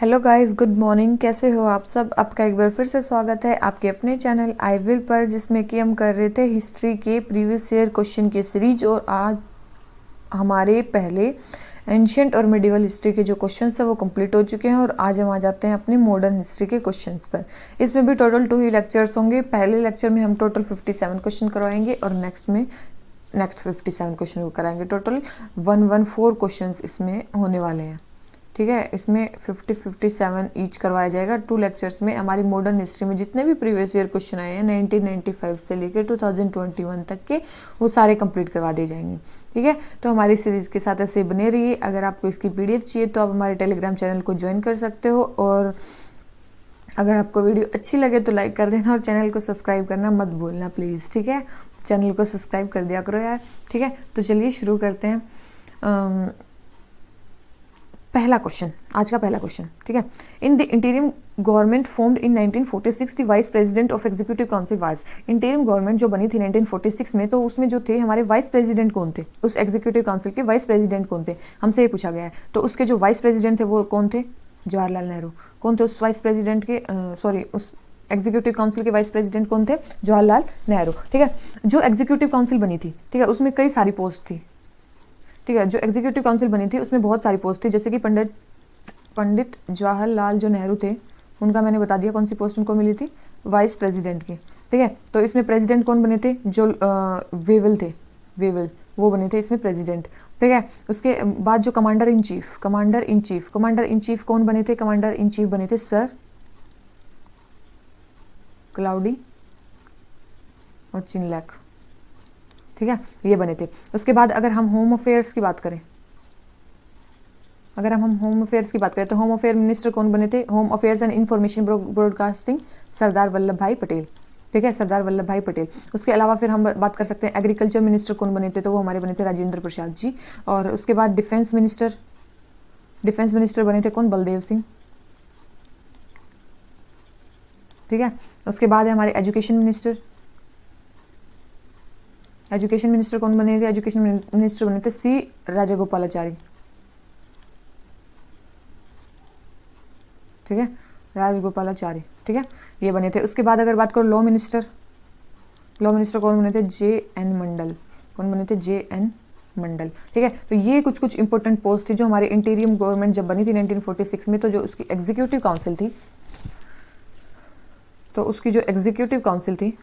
Hello guys, good morning. कैसे हो आप सब? आपका एक बार फिर से स्वागत है आपके अपने चैनल आई विल पर, जिसमें कि हम कर रहे थे हिस्ट्री के प्रीवियस ईयर क्वेश्चन की सीरीज। और आज हमारे पहले एंशियंट और मिडिवल हिस्ट्री के जो क्वेश्चंस है वो कंप्लीट हो चुके हैं और आज हम आ जाते हैं अपने मॉडर्न हिस्ट्री के क्वेश्चंस पर। इसमें भी टोटल 2 ही लेक्चर्स होंगे। पहले लेक्चर में हम टोटल 57 क्वेश्चन करवाएंगे और नेक्स्ट 57 क्वेश्चन को कराएंगे। टोटल 114 क्वेश्चंस इसमें होने वाले हैं। ठीक है, इसमें 57 ईच करवाया जाएगा 2 लेक्चर्स में। हमारी मॉडर्न हिस्ट्री में जितने भी प्रीवियस ईयर क्वेश्चन आए हैं 1995 से लेकर 2021 तक के, वो सारे कंप्लीट करवा दिए जाएंगे। ठीक है, तो हमारी सीरीज के साथ ऐसे बने रहिए। अगर आपको इसकी पीडीएफ चाहिए तो आप हमारे टेलीग्राम चैनल को ज्वाइन कर सकते हो। और अगर आपको वीडियो अच्छी लगे तो लाइक कर देना और चैनल को सब्सक्राइब करना मत भूलना प्लीज़। ठीक है, चैनल को सब्सक्राइब कर दिया करो यार। ठीक है, तो चलिए शुरू करते हैं। पहला क्वेश्चन, आज का पहला क्वेश्चन। ठीक है, in the इंटीरियम government formed in 1946 the vice president of executive council was. इंटीरियम government जो बनी थी 1946 में, तो उसमें जो थे हमारे वाइस प्रेसिडेंट कौन थे? उस एग्जीक्यूटिव काउंसिल के वाइस प्रेसिडेंट कौन थे, हमसे ये पूछा गया है। तो उसके जो वाइस प्रेसिडेंट थे वो कौन थे? जवाहरलाल नेहरू। कौन थे उस वाइस प्रेसिडेंट के उस एग्जीक्यूटिव काउंसिल के वाइस प्रेसिडेंट कौन थे? जवाहरलाल नेहरू। ठीक है, जो एग्जीक्यूटिव काउंसिल बनी थी, ठीक है, उसमें कई सारी पोस्ट थी। ठीक है, जो एग्जीक्यूटिव काउंसिल बनी थी उसमें बहुत सारी पोस्ट थी, जैसे कि पंडित जवाहरलाल जो नेहरू थे, उनका मैंने बता दिया कौन सी पोस्ट उनको मिली थी, वाइस प्रेसिडेंट की। ठीक है, तो इसमें प्रेसिडेंट कौन बने थे? जो वेवल थे, वेवल वो बने थे इसमें प्रेसिडेंट। ठीक है, उसके बाद जो कमांडर इन चीफ कौन बने थे? कमांडर इन चीफ बने थे सर क्लाउडी और चिनलैक। ठीक है, ये बने थे। उसके बाद अगर हम होम अफेयर्स की बात करें, तो होम अफेयर मिनिस्टर कौन बने थे? Home affairs and information broadcasting Sardar Vallabhbhai Patel. ठीक है, सरदार वल्लभ भाई पटेल। उसके अलावा फिर हम बात कर सकते हैं एग्रीकल्चर मिनिस्टर कौन बने थे, तो वो हमारे बने थे राजेंद्र प्रसाद जी। और उसके बाद डिफेंस मिनिस्टर बने थे कौन? बलदेव सिंह। ठीक है, उसके बाद है हमारे एजुकेशन मिनिस्टर कौन बने थे? एजुकेशन मिनिस्टर बने थे सी राजागोपालाचारी। ठीक है, राजगोपालाचारी। ठीक है, ये बने थे। उसके बाद अगर बात करो लॉ मिनिस्टर कौन बने थे? जे.एन. मंडल। कौन बने थे? जे.एन. मंडल। ठीक है, तो ये कुछ इंपॉर्टेंट पोस्ट थी जो हमारी इंटीरियम गवर्नमेंट जब बनी थी 1946 में, तो जो उसकी एग्जीक्यूटिव काउंसिल थी,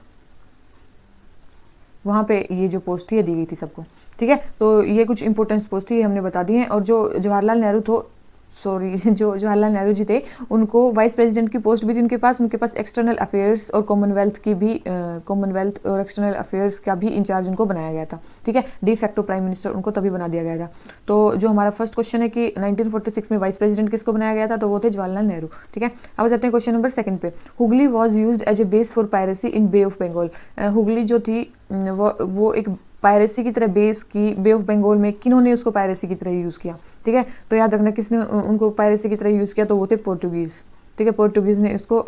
वहाँ पे ये जो पोस्ट थी ये दी गई थी सबको। ठीक है, तो ये कुछ इंपॉर्टेंट पोस्ट थी, ये हमने बता दी हैं। और जो जवाहरलाल नेहरू जी थे, उनको वाइस प्रेसिडेंट की पोस्ट भी थी उनके पास एक्सटर्नल अफेयर्स और कॉमनवेल्थ और एक्सटर्नल अफेयर्स का भी इंचार्ज उनको बनाया गया था। ठीक है, डी फैक्टो प्राइम मिनिस्टर उनको तभी बना दिया गया था। तो जो हमारा फर्स्ट क्वेश्चन है कि 1946 में वाइस प्रेसिडेंट किसको बनाया गया था, तो वो थे जवाहरलाल नेहरू। ठीक है, अब जाते हैं क्वेश्चन नंबर 2 पे। Hooghly was used as a base for piracy in Bay of Bengal. Hooghly जो थी वो एक पायरेसी की तरह बेस की बे ऑफ बंगाल में। किन्होंने उसको पायरेसी की तरह यूज़ किया? ठीक है, तो याद रखना किसने उनको पायरेसी की तरह यूज़ किया, तो वो थे पोर्टुगीज़। ठीक है, पोर्टुगीज़ ने इसको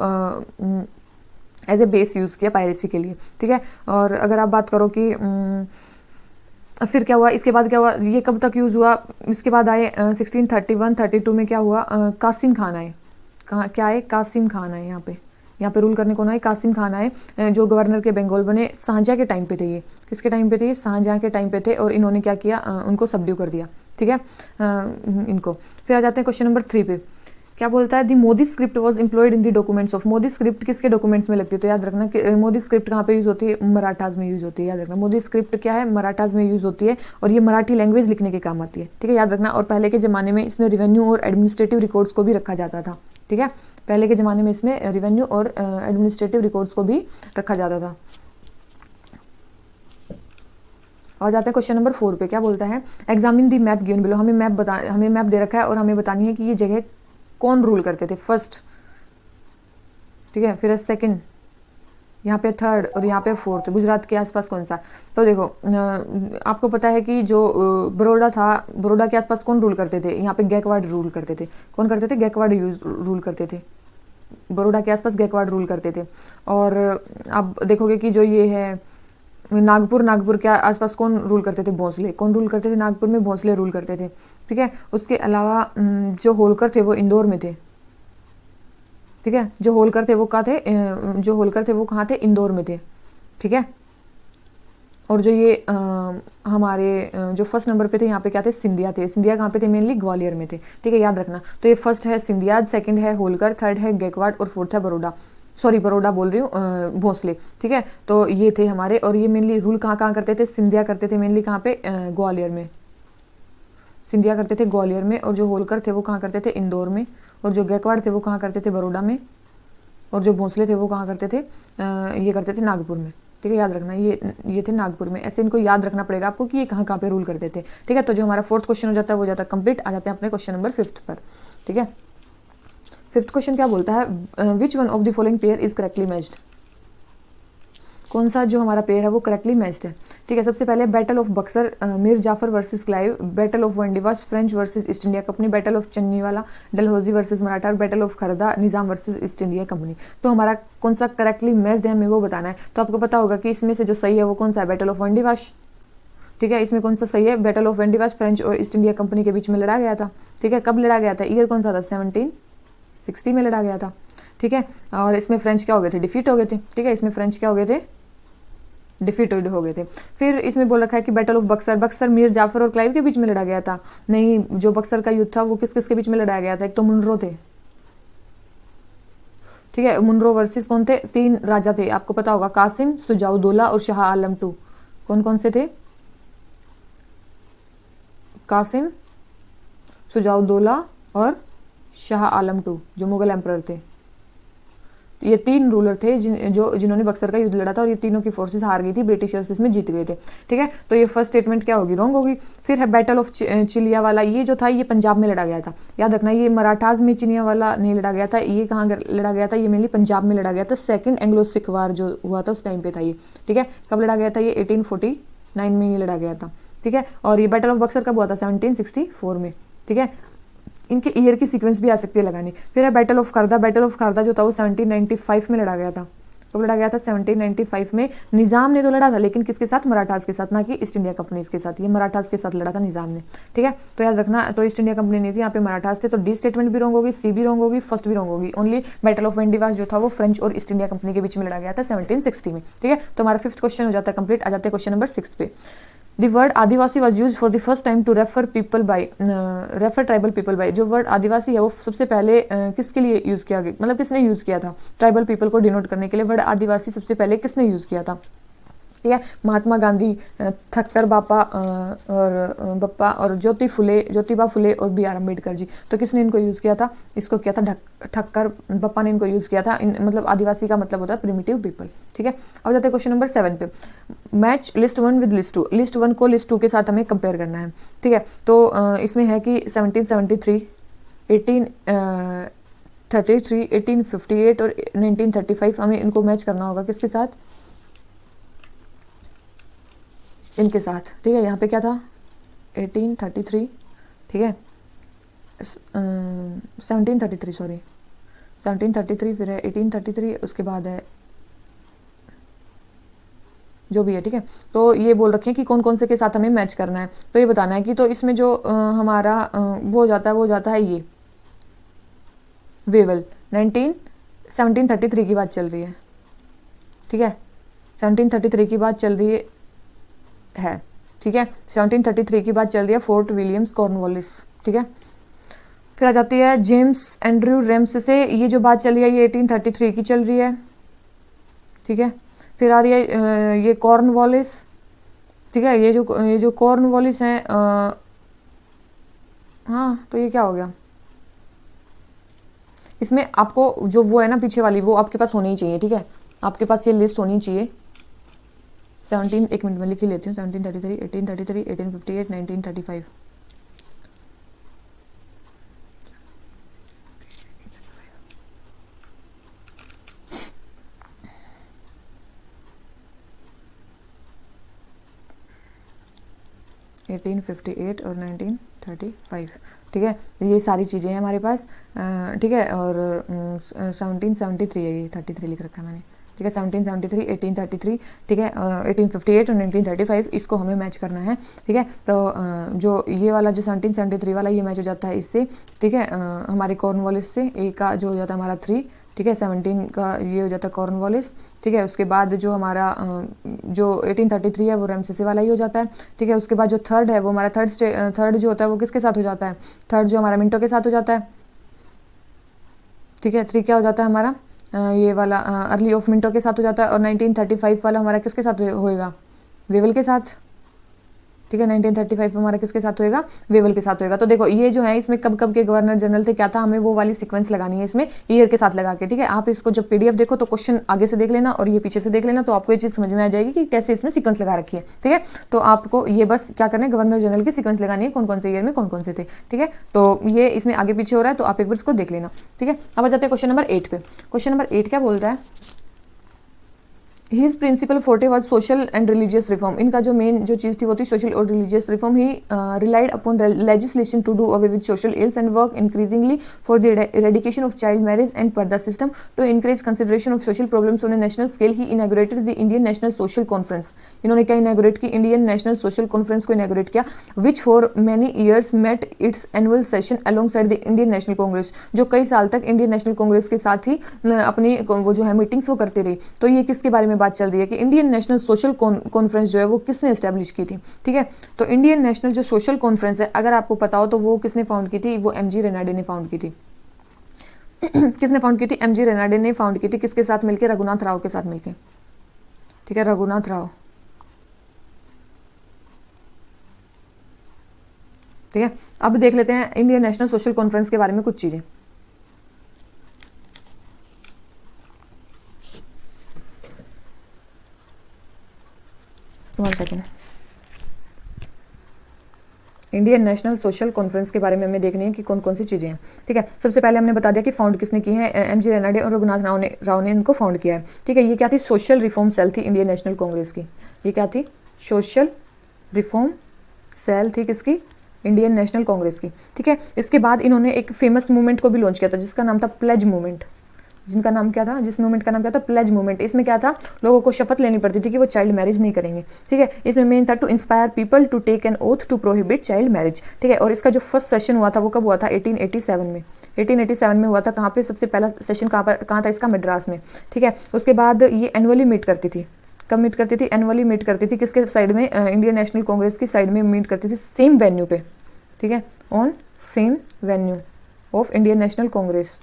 एज ए बेस यूज़ किया पायरेसी के लिए। ठीक है, और अगर आप बात करो कि फिर क्या हुआ, इसके बाद क्या हुआ, ये कब तक यूज़ हुआ? इसके बाद आए 1631-32 में क्या हुआ? कासिम खान आए। क्या आए? कासिम खान आए। यहाँ पे रूल करने कौन आए? कासिम खान आए, जो गवर्नर के बंगाल बने। शाहजहाँ के टाइम पे थे ये। किसके टाइम पे थे? शाहजहाँ के टाइम पे थे। और इन्होंने क्या किया? उनको सबड्यू कर दिया। ठीक है, इनको। फिर आ जाते हैं क्वेश्चन नंबर 3 पे। क्या बोलता है? The Modi script was employed in the documents of. Modi script किसके डॉक्यूमेंट्स में लगती है? तो याद रखना कि मोदी स्क्रिप्ट कहाँ पे यूज़ होती है? मराठाज में यूज़ होती है। याद रखना, मोदी स्क्रिप्ट क्या है? मराठाज में यूज़ होती है और ये मराठी लैंग्वेज लिखने के काम आती है। ठीक है, याद रखना। और पहले के ज़माने में इसमें रेवेन्यू और एडमिनिस्ट्रेटिव रिकॉर्ड्स को भी रखा जाता था। ठीक है, पहले के ज़माने में इसमें रेवेन्यू और एडमिनिस्ट्रेटिव रिकॉर्ड्स को भी रखा जाता था। और जाते हैं क्वेश्चन नंबर 4 पे। क्या बोलता है? एग्जामिन दी मैप गिवन बिलो। हमें मैप दे रखा है और हमें बतानी है कि ये जगह कौन रूल करते थे? फर्स्ट, ठीक है, फिर सेकंड, यहाँ पे थर्ड और यहाँ पे फोर्थ। गुजरात के आसपास कौन सा? तो देखो, आपको पता है कि जो बड़ौदा था, बड़ौदा के आसपास कौन रूल करते थे? यहाँ पे गायकवाड़ रूल करते थे। कौन करते थे? गायकवाड़ रूल करते थे। बड़ौदा के आसपास गायकवाड़ रूल करते थे। और आप देखोगे कि जो ये है नागपुर के आसपास कौन रूल करते थे? भोंसले। कौन रूल करते थे? नागपुर में भोंसले रूल करते थे। ठीक है, उसके अलावा जो होलकर थे वो इंदौर में थे। ठीक है। जो होलकर थे वो कहाँ थे, जो होलकर थे वो कहाँ थे, इंदौर में थे, ठीक है। और जो ये हमारे जो फर्स्ट नंबर पे थे यहाँ पे क्या थे, सिंधिया थे। सिंधिया कहाँ पे थे, मेनली ग्वालियर में थे, ठीक है, याद रखना। तो ये फर्स्ट है सिंधिया, सेकंड है होलकर, थर्ड है गायकवाड़ और फोर्थ है बड़ौदा, सॉरी बड़ौदा बोल रही हूँ, भोसले, ठीक है। तो ये थे हमारे, और ये मेनली रूल कहाँ कहाँ करते थे, सिंधिया करते थे मेनली कहाँ पे, ग्वालियर में, सिंधिया करते थे ग्वालियर में, और जो होलकर थे वो कहाँ करते थे, इंदौर में, और जो गायकवाड़ थे वो कहाँ करते थे, बड़ौदा में, और जो भोसले थे वो कहाँ करते थे, ये करते थे नागपुर में, ठीक है, याद रखना। ये थे नागपुर में। ऐसे इनको याद रखना पड़ेगा आपको कि ये कहाँ कहाँ पे रूल करते थे, ठीक है। तो जो हमारा फोर्थ क्वेश्चन हो जाता है वो जाता है कंप्लीट। आ जाते हैं अपने क्वेश्चन नंबर 5 पर, ठीक है। 5th क्वेश्चन क्या बोलता है, which one of the following pair is correctly matched, कौन सा जो हमारा पेयर है वो करेक्टली मैच्ड है, ठीक है। सबसे पहले battle of Buxar, Mir Jafar versus Clive, battle of Wandiwash, French versus East India Company, battle of Chillianwala, Dalhousie versus Maratha, battle of Kharda, Nizam versus East India Company. तो हमारा कौन सा करेक्टली मैच्ड है हमें वो बताना है। तो आपको पता होगा कि इसमें से जो सही है वो कौन सा है, बैटल ऑफ वंडीवाश, ठीक है। इसमें कौन सा सही है, बैटल ऑफ वंडीवाश फ्रेंच और ईस्ट इंडिया कंपनी के बीच में लड़ा गया था, ठीक है। कब लड़ा गया था, ईयर कौन सा था, 1760 में लड़ा गया था, ठीक है। और इसमें फ्रेंच क्या हो गए थे, डिफीट हो गए थे, ठीक है। इसमें फ्रेंच क्या हो गए थे, डिफीटेड हो गए थे। फिर इसमें बोल रखा है कि बैटल ऑफ बक्सर, बक्सर मीर जाफर और क्लाइव के बीच में लड़ा गया था। नहीं, जो बक्सर का युद्ध था वो किस किस के बीच में लड़ाया गया था, एक तो मुनरो थे, ठीक है। मुनरो वर्सेस कौन थे, 3 राजा थे, आपको पता होगा, कासिम, सुजाउद्दौला और शाह आलम टू। कौन कौन से थे, कासिम, सुजाउद्दौला और शाह आलम टू, जो मुगल एम्परर थे। ये 3 रूलर थे जिन्होंने बक्सर का युद्ध लड़ा था, और ये तीनों की फोर्सेस हार गई थी, ब्रिटिशर्स इसमें जीत गए थे, ठीक है। तो ये फर्स्ट स्टेटमेंट क्या होगी, रॉन्ग होगी। फिर है बैटल ऑफ चिलियावाला, ये जो था ये पंजाब में लड़ा गया था, याद रखना। ये मराठाज में चिलियावाला नहीं लड़ा गया था, ये कहाँ लड़ा गया था, ये मेनली पंजाब में लड़ा गया था। सेकंड एंग्लो सिख वार जो हुआ था उस टाइम पे था ये, ठीक है। कब लड़ा गया था ये, 1849 में ये लड़ा गया था, ठीक है। और ये बैटल ऑफ बक्सर कब हुआ था, 1764 में, ठीक है। इनके ईयर की सीक्वेंस भी आ सकती है लगानी। फिर है battle of Khardah, battle of Khardah जो था वो 1795 में लड़ा गया था। कब लड़ा गया था, 1795 में। निजाम ने तो लड़ा था, लेकिन किसके साथ, मराठास के साथ, ना कि ईस्ट इंडिया कंपनी के साथ। ये मराठास के साथ लड़ा था निजाम ने, ठीक है। तो याद रखना, तो ईस्ट इंडिया कंपनी नहीं थी, यहाँ पे मराठास थे। तो डी स्टेटमेंट भी रॉन्ग होगी, सी भी रॉन्ग होगी, फर्स्ट भी रॉन्ग होगी। ओनली बैटल ऑफ वंडीवाश जो था वो फ्रेंच और ईस्ट इंडिया कंपनी के बीच में लड़ा गया था 1760 में, ठीक है। तो हमारा 5th क्वेश्चन हो जाता है कंप्लीट। आ जाते हैं क्वेश्चन नंबर 6 पे। The word Adivasi was used for the first time to refer tribal people by। जो वर्ड आदिवासी है वो सबसे पहले किसके लिए यूज़ किया गया, मतलब किसने यूज़ किया था, ट्राइबल पीपल को डिनोट करने के लिए वर्ड आदिवासी सबसे पहले किसने यूज़ किया था, ठीक है। महात्मा गांधी, ठक्कर बापा और ज्योतिबा फुले और B.R. अम्बेडकर जी। तो किसने इनको यूज़ किया था, इसको किया था ठक्कर बप्पा ने इनको यूज़ किया था। मतलब आदिवासी का मतलब होता है प्रिमिटिव पीपल, ठीक है। अब जाते हैं क्वेश्चन नंबर 7 पे। Match list 1 with list 2। List 1 को लिस्ट 2 के साथ हमें कंपेयर करना है, ठीक है। तो इसमें है कि 1773, 1833, 1858 और 1935 हमें इनको मैच करना होगा किसके साथ, इनके साथ, ठीक है। यहाँ पे क्या था, 1833, ठीक है, 1733, सॉरी 1733, फिर है 1833, उसके बाद है जो भी है, ठीक है। तो ये बोल रखे हैं कि कौन कौन से के साथ हमें मैच करना है, तो ये बताना है कि तो इसमें जो हमारा वो हो जाता है ये वेवल 1733 की बात चल रही है, ठीक है। 1733 की बात चल रही है, ठीक है। 1733 की बात चल रही है, फोर्ट विलियम्स कॉर्नवालिस, ठीक है। फिर आ जाती है जेम्स एंड्रयू रेम्स से, ये जो बात चल रही है ये 1833 की चल रही है, ठीक है। फिर आ रही है ये कॉर्नवालिस, ठीक है। ये जो कॉर्नवालिस हैं, हाँ तो ये क्या हो गया, इसमें आपको जो वो है ना पीछे वाली, वो आपके पास होनी ही चाहिए, ठीक है। आपके पास ये लिस्ट होनी चाहिए। एक मिनट में लिख ही लेती हूँ, 1733, 1833, 1858, 1935। और 1935, ठीक है। ये सारी चीज़ें हैं हमारे पास, ठीक है। और 1773 है, ये 33 लिख रखा है मैंने, ठीक है। 1773, 1833, ठीक है, 1858 और 1935, इसको हमें मैच करना है, ठीक है। तो जो ये वाला जो 1773 वाला ये मैच हो जाता है इससे, ठीक है, हमारे कॉर्नवालिस से। ए का जो हो जाता है हमारा 3, ठीक है, 17 का ये हो जाता है कॉर्नवालिस। ठीक है, उसके बाद जो हमारा जो 1833 है वो रैमसेसी वाला ही हो जाता है। ठीक है, उसके बाद जो थर्ड है वो हमारा थर्ड जो होता है वो किसके साथ हो जाता है, थर्ड जो हमारा मिंटो के साथ हो जाता है। ठीक है, 3 क्या हो जाता है हमारा ये वाला अर्ली ऑफ मिंटो के साथ हो जाता है। और 1935 वाला हमारा किसके साथ होएगा, वेवल के साथ। ठीक है, 1935 हमारा किसके साथ होएगा, वेवल के साथ होएगा। तो देखो ये जो है इसमें कब कब के गवर्नर जनरल थे क्या था, हमें वो वाली सीक्वेंस लगानी है इसमें ईयर के साथ लगा के। ठीक है, आप इसको जब पीडीएफ देखो तो क्वेश्चन आगे से देख लेना और ये पीछे से देख लेना, तो आपको ये चीज समझ में आ जाएगी कि कैसे इसमें सीक्वेंस लगा रखी है। ठीक है, तो आपको ये बस क्या करना है, गवर्नर जनरल की सीक्वेंस लगानी है, कौन कौन से ईयर में कौन कौन से थे। ठीक है, तो ये इसमें आगे पीछे हो रहा है तो आप एक बार इसको देख लेना। ठीक है, अब आ जाते हैं क्वेश्चन नंबर 8 पे। क्वेश्चन नंबर 8 क्या बोलता है, His principal forte was social and religious reform. इनका जो मेन जो चीज़ थी वो थी सोशल और religious reform. He relied upon legislation to do away with social ills and work increasingly for the eradication of child marriage and parda system to encourage consideration of social problems on a national scale. He inaugurated the Indian National Social Conference. इन्होंने क्या इनैगोरेट की, Indian national social conference को इनैगोरेट किया, which for many years met its annual session alongside the Indian National Congress. जो कई साल तक Indian national Congress के साथ ही अपनी वो जो है मीटिंग्स वो करते रही। तो ये किसके बारे में बात चल रही है कि इंडियन नेशनल सोशल कॉन्फ्रेंस जो है वो किसने एस्टैब्लिश की थी। ठीक है, तो इंडियन नेशनल जो सोशल कॉन्फ्रेंस है अगर आपको पता हो तो वो किसने फाउंड की थी, वो एमजी रेनाडे ने फाउंड की थी। किसने फाउंड की थी, एमजी रेनाडे ने फाउंड की थी, किसके साथ मिलकर, रघुनाथ राव के साथ मिलकर। ठीक है, रघुनाथ राव। ठीक है, अब देख लेते हैं इंडियन नेशनल सोशल कॉन्फ्रेंस के बारे में कुछ चीजें। One second, Indian national social conference के बारे में हमें देखनी है कि कौन कौन सी चीज़ें हैं। ठीक है, सबसे पहले हमने बता दिया कि फाउंड किसने की है, एमजी रेनाडे और रघुनाथ राव ने इनको फाउंड किया है। ठीक है, ये क्या थी, सोशल रिफॉर्म सेल थी इंडियन नेशनल कांग्रेस की। ये क्या थी, सोशल रिफॉर्म सेल थी किसकी, इंडियन नेशनल कांग्रेस की। ठीक है, इसके बाद इन्होंने एक फेमस मूवमेंट को भी लॉन्च किया था जिसका नाम था प्लेज मूवमेंट। जिनका नाम क्या था, जिस मूवमेंट का नाम क्या था, प्लेज मूवमेंट। इसमें क्या था, लोगों को शपथ लेनी पड़ती थी कि वो चाइल्ड मैरिज नहीं करेंगे। ठीक है, इसमें मेन था to inspire people to take an oath to prohibit child marriage. ठीक है, और इसका जो फर्स्ट सेशन हुआ था वो कब हुआ था, 1887 में। 1887 में हुआ था। कहाँ पे सबसे पहला सेशन कहाँ था इसका, मद्रास में। ठीक है, उसके बाद ये एनुअली मीट करती थी। कब मीट करती थी, एनुअली मीट करती थी, किसके साइड में, इंडियन नेशनल कांग्रेस की साइड में मीट करती थी, सेम वेन्यू पे। ठीक है, on same venue of Indian national Congress.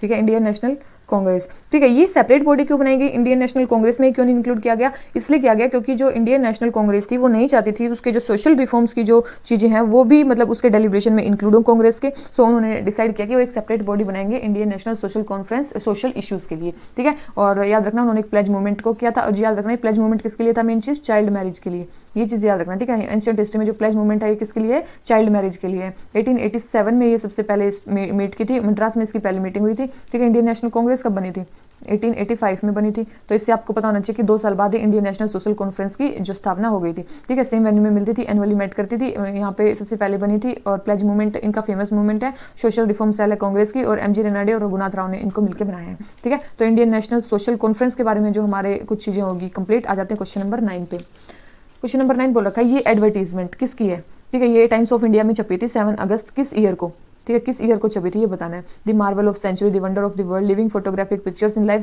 ठीक है, इंडियन नेशनल कांग्रेस। ठीक है, ये सेपरेट बॉडी क्यों बनाई गई, इंडियन नेशनल कांग्रेस में क्यों नहीं इंक्लूड किया गया, इसलिए किया गया क्योंकि जो इंडियन नेशनल कांग्रेस थी वो नहीं चाहती थी उसके जो सोशल रिफॉर्म्स की जो चीज़ें हैं वो भी मतलब उसके डेलिब्रेशन में इंक्लूड हो कांग्रेस के। सो उन्होंने डिसाइड किया कि वो एक सेपरेट बॉडी बनाएंगे Indian national social conference social issues के लिए। ठीक है, और याद रखना उन्होंने एक प्लेज मूवमेंट को किया था, और याद रखना प्लेज मूवमेंट किसके लिए था, मेन चीज चाइल्ड मैरिज के लिए। ये चीज़ याद रखना। ठीक है, एंशिएंट हिस्ट्री में जो प्लेज मूवमेंट है ये किसके लिए, चाइल्ड मैरिज के लिए। 1887 में ये सबसे पहले मीट की थी, मद्रास में इसकी पहली मीटिंग हुई थी। ठीक है, इंडियन नेशनल कांग्रेस कब बनी थी, 1885 में बनी थी। तो इससे आपको पता होना चाहिए कि 2 साल बाद ही इंडियन नेशनल सोशल कॉन्फ्रेंस की जो स्थापना हो गई थी। ठीक है, सेम वेन्यू में मिलती थी, एनुअली मेट करती थी, यहाँ पे सबसे पहले बनी थी। और प्लेज मूवमेंट इनका फेमस मूवमेंट है, सोशल रिफॉर्म सेल है कांग्रेस की, और एमजी रेनाडे और रघुनाथ राव ने इनको मिलकर बनाया है। ठीक है, तो इंडियन नेशनल सोशल कॉन्फ्रेंस के बारे में जो हमारे कुछ चीज़ें होगी कंप्लीट। आ जाते हैं क्वेश्चन नंबर 9 पे। क्वेश्चन नंबर 9 बोल रखा है, ये एडवर्टीजमेंट किसकी है। ठीक है, ये टाइम्स ऑफ इंडिया में छपी थी 7 अगस्त किस ईयर को। ठीक है, किस ईयर को छपी थी ये बताना है। The marvel of century, the wonder of the world, living photographic pictures in life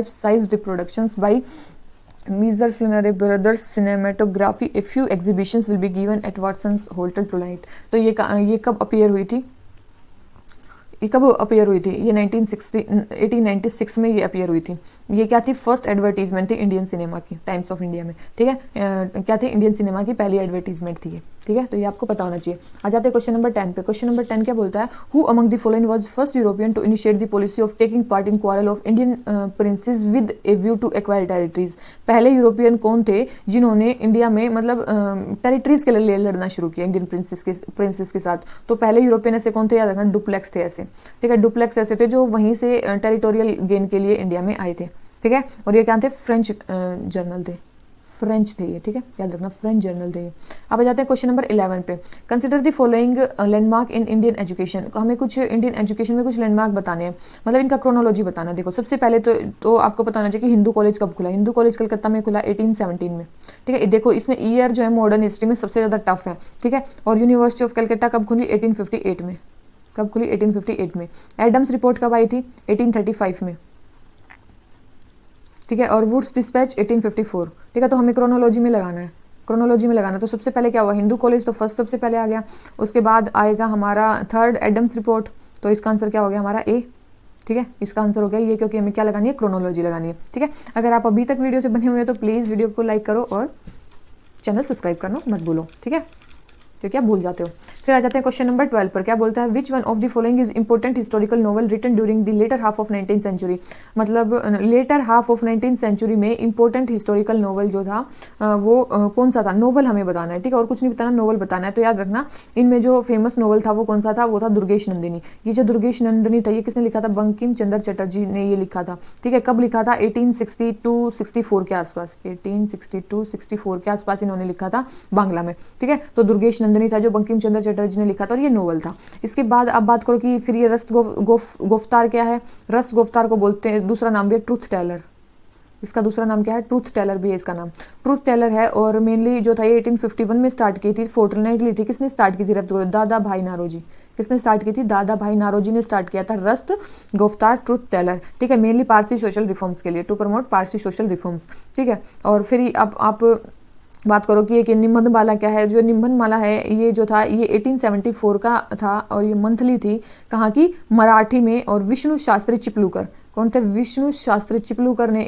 size reproductions by Mizar Brothers Cinematography. A few exhibitions will be given at Watson's Hotel tonight. तो ये कब appear हुई थी, ये कब appear हुई थी, ये 1896 में ये अपीयर हुई थी। ये क्या थी, फर्स्ट एडवर्टीजमेंट थी इंडियन सिनेमा की, टाइम्स ऑफ इंडिया में। ठीक है, क्या थी, इंडियन सिनेमा की पहली एडवर्टीजमेंट थी ये। ठीक है, तो ये आपको पता होना चाहिए। आ जाते हैं क्वेश्चन नंबर 10 पे। क्वेश्चन नंबर 10 क्या बोलता है, who among the following was first European to initiate the policy of taking part in quarrel of Indian princes with a view to acquire territories. पहले यूरोपियन कौन थे जिन्होंने इंडिया में मतलब टेरिटरीज के लिए लड़ना शुरू किया इंडियन प्रिंसेस के साथ। तो पहले यूरोपियन ऐसे कौन थे, याद रखना, डुप्लेक्स थे ऐसे। ठीक है, डुप्लेक्स ऐसे थे जो वहीं से टेरिटोरियल गेन के लिए इंडिया में आए थे। ठीक है, और ये क्या थे, फ्रेंच जर्नल थे, फ्रेंच थे ये। ठीक है, याद रखना, फ्रेंच जर्नल थे ये। अब आ जाते हैं क्वेश्चन नंबर 11 पे। Consider the following landmark in Indian education. हमें कुछ इंडियन एजुकेशन में कुछ लैंडमार्क बताने हैं, मतलब इनका क्रोनोलॉजी बताना है। देखो सबसे पहले तो आपको पता होना चाहिए कि हिंदू कॉलेज कब खुला। हिंदू कॉलेज कलकत्ता में खुला 1817 में। ठीक है, देखो इसमें ईयर जो है मॉडर्न हिस्ट्री में सबसे ज़्यादा टफ है। ठीक है, और यूनिवर्सिटी ऑफ कलकत्ता कब खुली, 1858 में। कब खुली? 1858 में। एडम्स रिपोर्ट कब आई थी? 1835 में, ठीक है। और वुड्स डिस्पैच 1854, ठीक है। तो हमें क्रोनोलॉजी में लगाना है, क्रोनोलॉजी में लगाना। तो सबसे पहले क्या हुआ? हिंदू कॉलेज तो फर्स्ट सबसे पहले आ गया। उसके बाद आएगा हमारा थर्ड एडम्स रिपोर्ट, तो इसका आंसर क्या हो गया हमारा? ए, ठीक है। इसका आंसर हो गया ये, क्योंकि हमें क्या लगानी है? क्रोनोलॉजी लगानी है, ठीक है। अगर आप अभी तक वीडियो से बने हुए हैं तो प्लीज़ वीडियो को लाइक करो और चैनल सब्सक्राइब करना मत भूलो, ठीक है, क्योंकि आप भूल जाते हो। फिर आ जाते हैं क्वेश्चन नंबर 12 पर। क्या बोलता है? Which one of the following is important historical novel written during the latter half of 19th century. मतलब latter half of 19th century में इंपॉर्टेंट हिस्टोरिकल नॉवल जो था वो कौन सा था? नॉवल हमें बताना है, ठीक है, और कुछ नहीं बताना, नॉवल बताना है। तो याद रखना, इनमें जो फेमस नॉवल था वो कौन सा था? वो था दुर्गेश नंदिनी। ये जो दुर्गेश नंदिनी था ये किसने लिखा था? बंकिम चंद्र चटर्जी ने ये लिखा था, ठीक है। कब लिखा था? 1862-64 के आसपास, 1862-64 के आसपास इन्होंने लिखा था बांग्ला में, ठीक है। तो दुर्गेश नंदिनी था जो बंकिम चंद्र चटर्जी ने लिखा था और ये नोवेल था। इसके बाद अब बात करो कि फिर ये रस्त गुफ्तार क्या है? रस्त गुफ्तार को बोलते हैं, दूसरा नाम भी है ट्रूथ टेलर। इसका दूसरा नाम क्या है? ट्रूथ टेलर भी है इसका नाम, ट्रूथ टेलर है। और मेनली जो था ये 1851 में स्टार्ट की थी, फोर्टनाइटली थी। किसने स्टार्ट की थी? दादा भाई नारोजी। किसने स्टार्ट की थी? दादा भाई नारोजी ने स्टार्ट किया था रस्त गुफ्तार ट्रूथ टेलर, ठीक है। मेनली पारसी सोशल रिफॉर्म्स के लिए, to promote Parsi social reforms, ठीक है। और फिर अब आप बात करो कि एक निबंध माला क्या है? जो निबंध माला है ये जो था ये 1874 का था और ये मंथली थी। कहाँ की? मराठी में। और विष्णु शास्त्री चिपलूकर, कौन थे? विष्णु शास्त्री चिपलूकर ने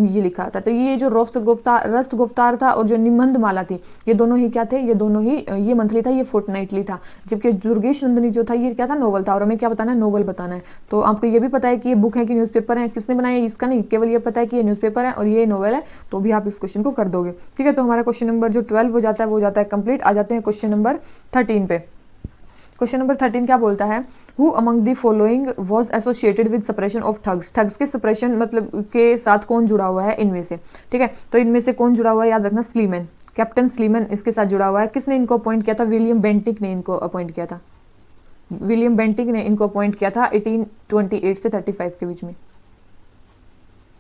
ये लिखा था। तो ये जो रस्त गुफ्तार था और जो निबंध माला थी ये दोनों ही क्या थे? ये दोनों ही, ये मंथली था, ये फोर्टनाइटली था। जबकि दुर्गेश नंदिनी जो था ये क्या था? नोवेल था। और हमें क्या बताना है? नोवेल बताना है। तो आपको ये भी पता है कि ये बुक है कि न्यूज़पेपर है? किसने बनाया? इसका नहीं, केवल ये पता है कि ये न्यूज़पेपर है और ये नोवेल है, तो भी आप इस क्वेश्चन को कर दोगे, ठीक है। तो हमारा क्वेश्चन नंबर जो 12 हो जाता है वो जाता है कंप्लीट। आ जाते हैं क्वेश्चन नंबर 13 पे। क्वेश्चन नंबर 13 क्या बोलता है? Who among the following was associated with suppression of thugs. Thugs के सप्रेशन मतलब के साथ कौन जुड़ा हुआ है इनमें से, ठीक है। तो इनमें से कौन जुड़ा हुआ है? याद रखना, स्लीमैन, कैप्टन स्लीमैन इसके साथ जुड़ा हुआ है। किसने इनको अपॉइंट किया था? विलियम बेंटिक ने इनको अपॉइंट किया था। विलियम बेंटिक ने इनको अपॉइंट किया था 1828 से 35 के बीच में,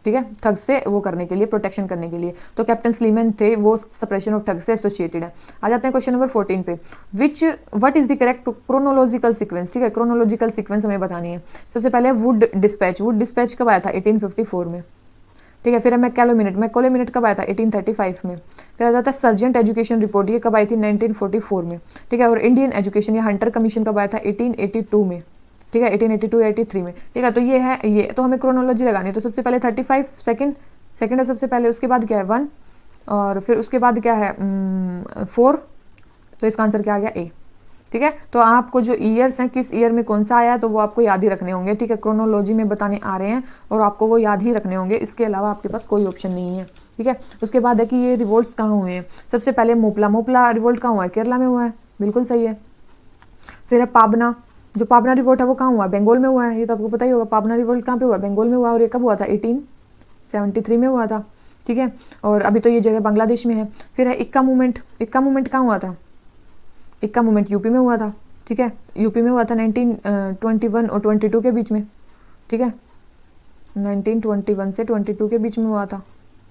ठीक है, ठग से वो करने के लिए, प्रोटेक्शन करने के लिए। तो कैप्टन स्लीमैन थे, वो सप्रेशन ऑफ ठग से एसोसिएटेड है। आ जाते हैं क्वेश्चन नंबर 14 पे। What is the correct chronological sequence, ठीक है। क्रोनोलॉजिकल सीक्वेंस हमें बतानी है। सबसे पहले वुड डिस्पैच। वुड डिस्पैच कब आया था? 1854 में, ठीक है। फिर है मैकॉले मिनट कब आया था? 1835 में। फिर आ जाता है सर्जेंट एजुकेशन रिपोर्ट, ये कब आई थी? 1944 में, ठीक है। और इंडियन एजुकेशन या हंटर कमीशन कब आया था? 1882 में, ठीक है, 1882 या 83 में, ठीक है। तो ये है ये। तो हमें क्रोनोलॉजी लगानी है। तो सबसे पहले 35 सेकंड है सबसे पहले, उसके बाद क्या है 1, और फिर उसके बाद क्या है 4। तो इसका आंसर क्या आ गया? ए, ठीक है। तो आपको जो ईयर्स हैं, किस ईयर में कौन सा आया है, तो वो आपको याद ही रखने होंगे, ठीक है। क्रोनोलॉजी में बताने आ रहे हैं और आपको वो याद ही रखने होंगे, इसके अलावा आपके पास कोई ऑप्शन नहीं है, ठीक है। उसके बाद है कि ये रिवोल्ट्स कहाँ हुए हैं। सबसे पहले मोपला रिवोल्ट कहाँ हुआ है? केरला में हुआ है, बिल्कुल सही है। फिर है पाबना। जो पाबना रिवोल्ट है वो कहाँ हुआ है? बंगाल में हुआ है, ये तो आपको पता ही होगा। पाबना रिवोल्ट कहाँ पे हुआ? बंगाल में हुआ। और ये कब हुआ था? 1873 में हुआ था, ठीक है। और अभी तो ये जगह बांग्लादेश में है। फिर है इक्का मूवमेंट। इक्का मूवमेंट कहाँ हुआ था? इक्का मूवमेंट यूपी में हुआ था, ठीक है। यूपी में हुआ था 1921 और 22 के बीच में, ठीक है। 1921 से 22 के बीच में हुआ था,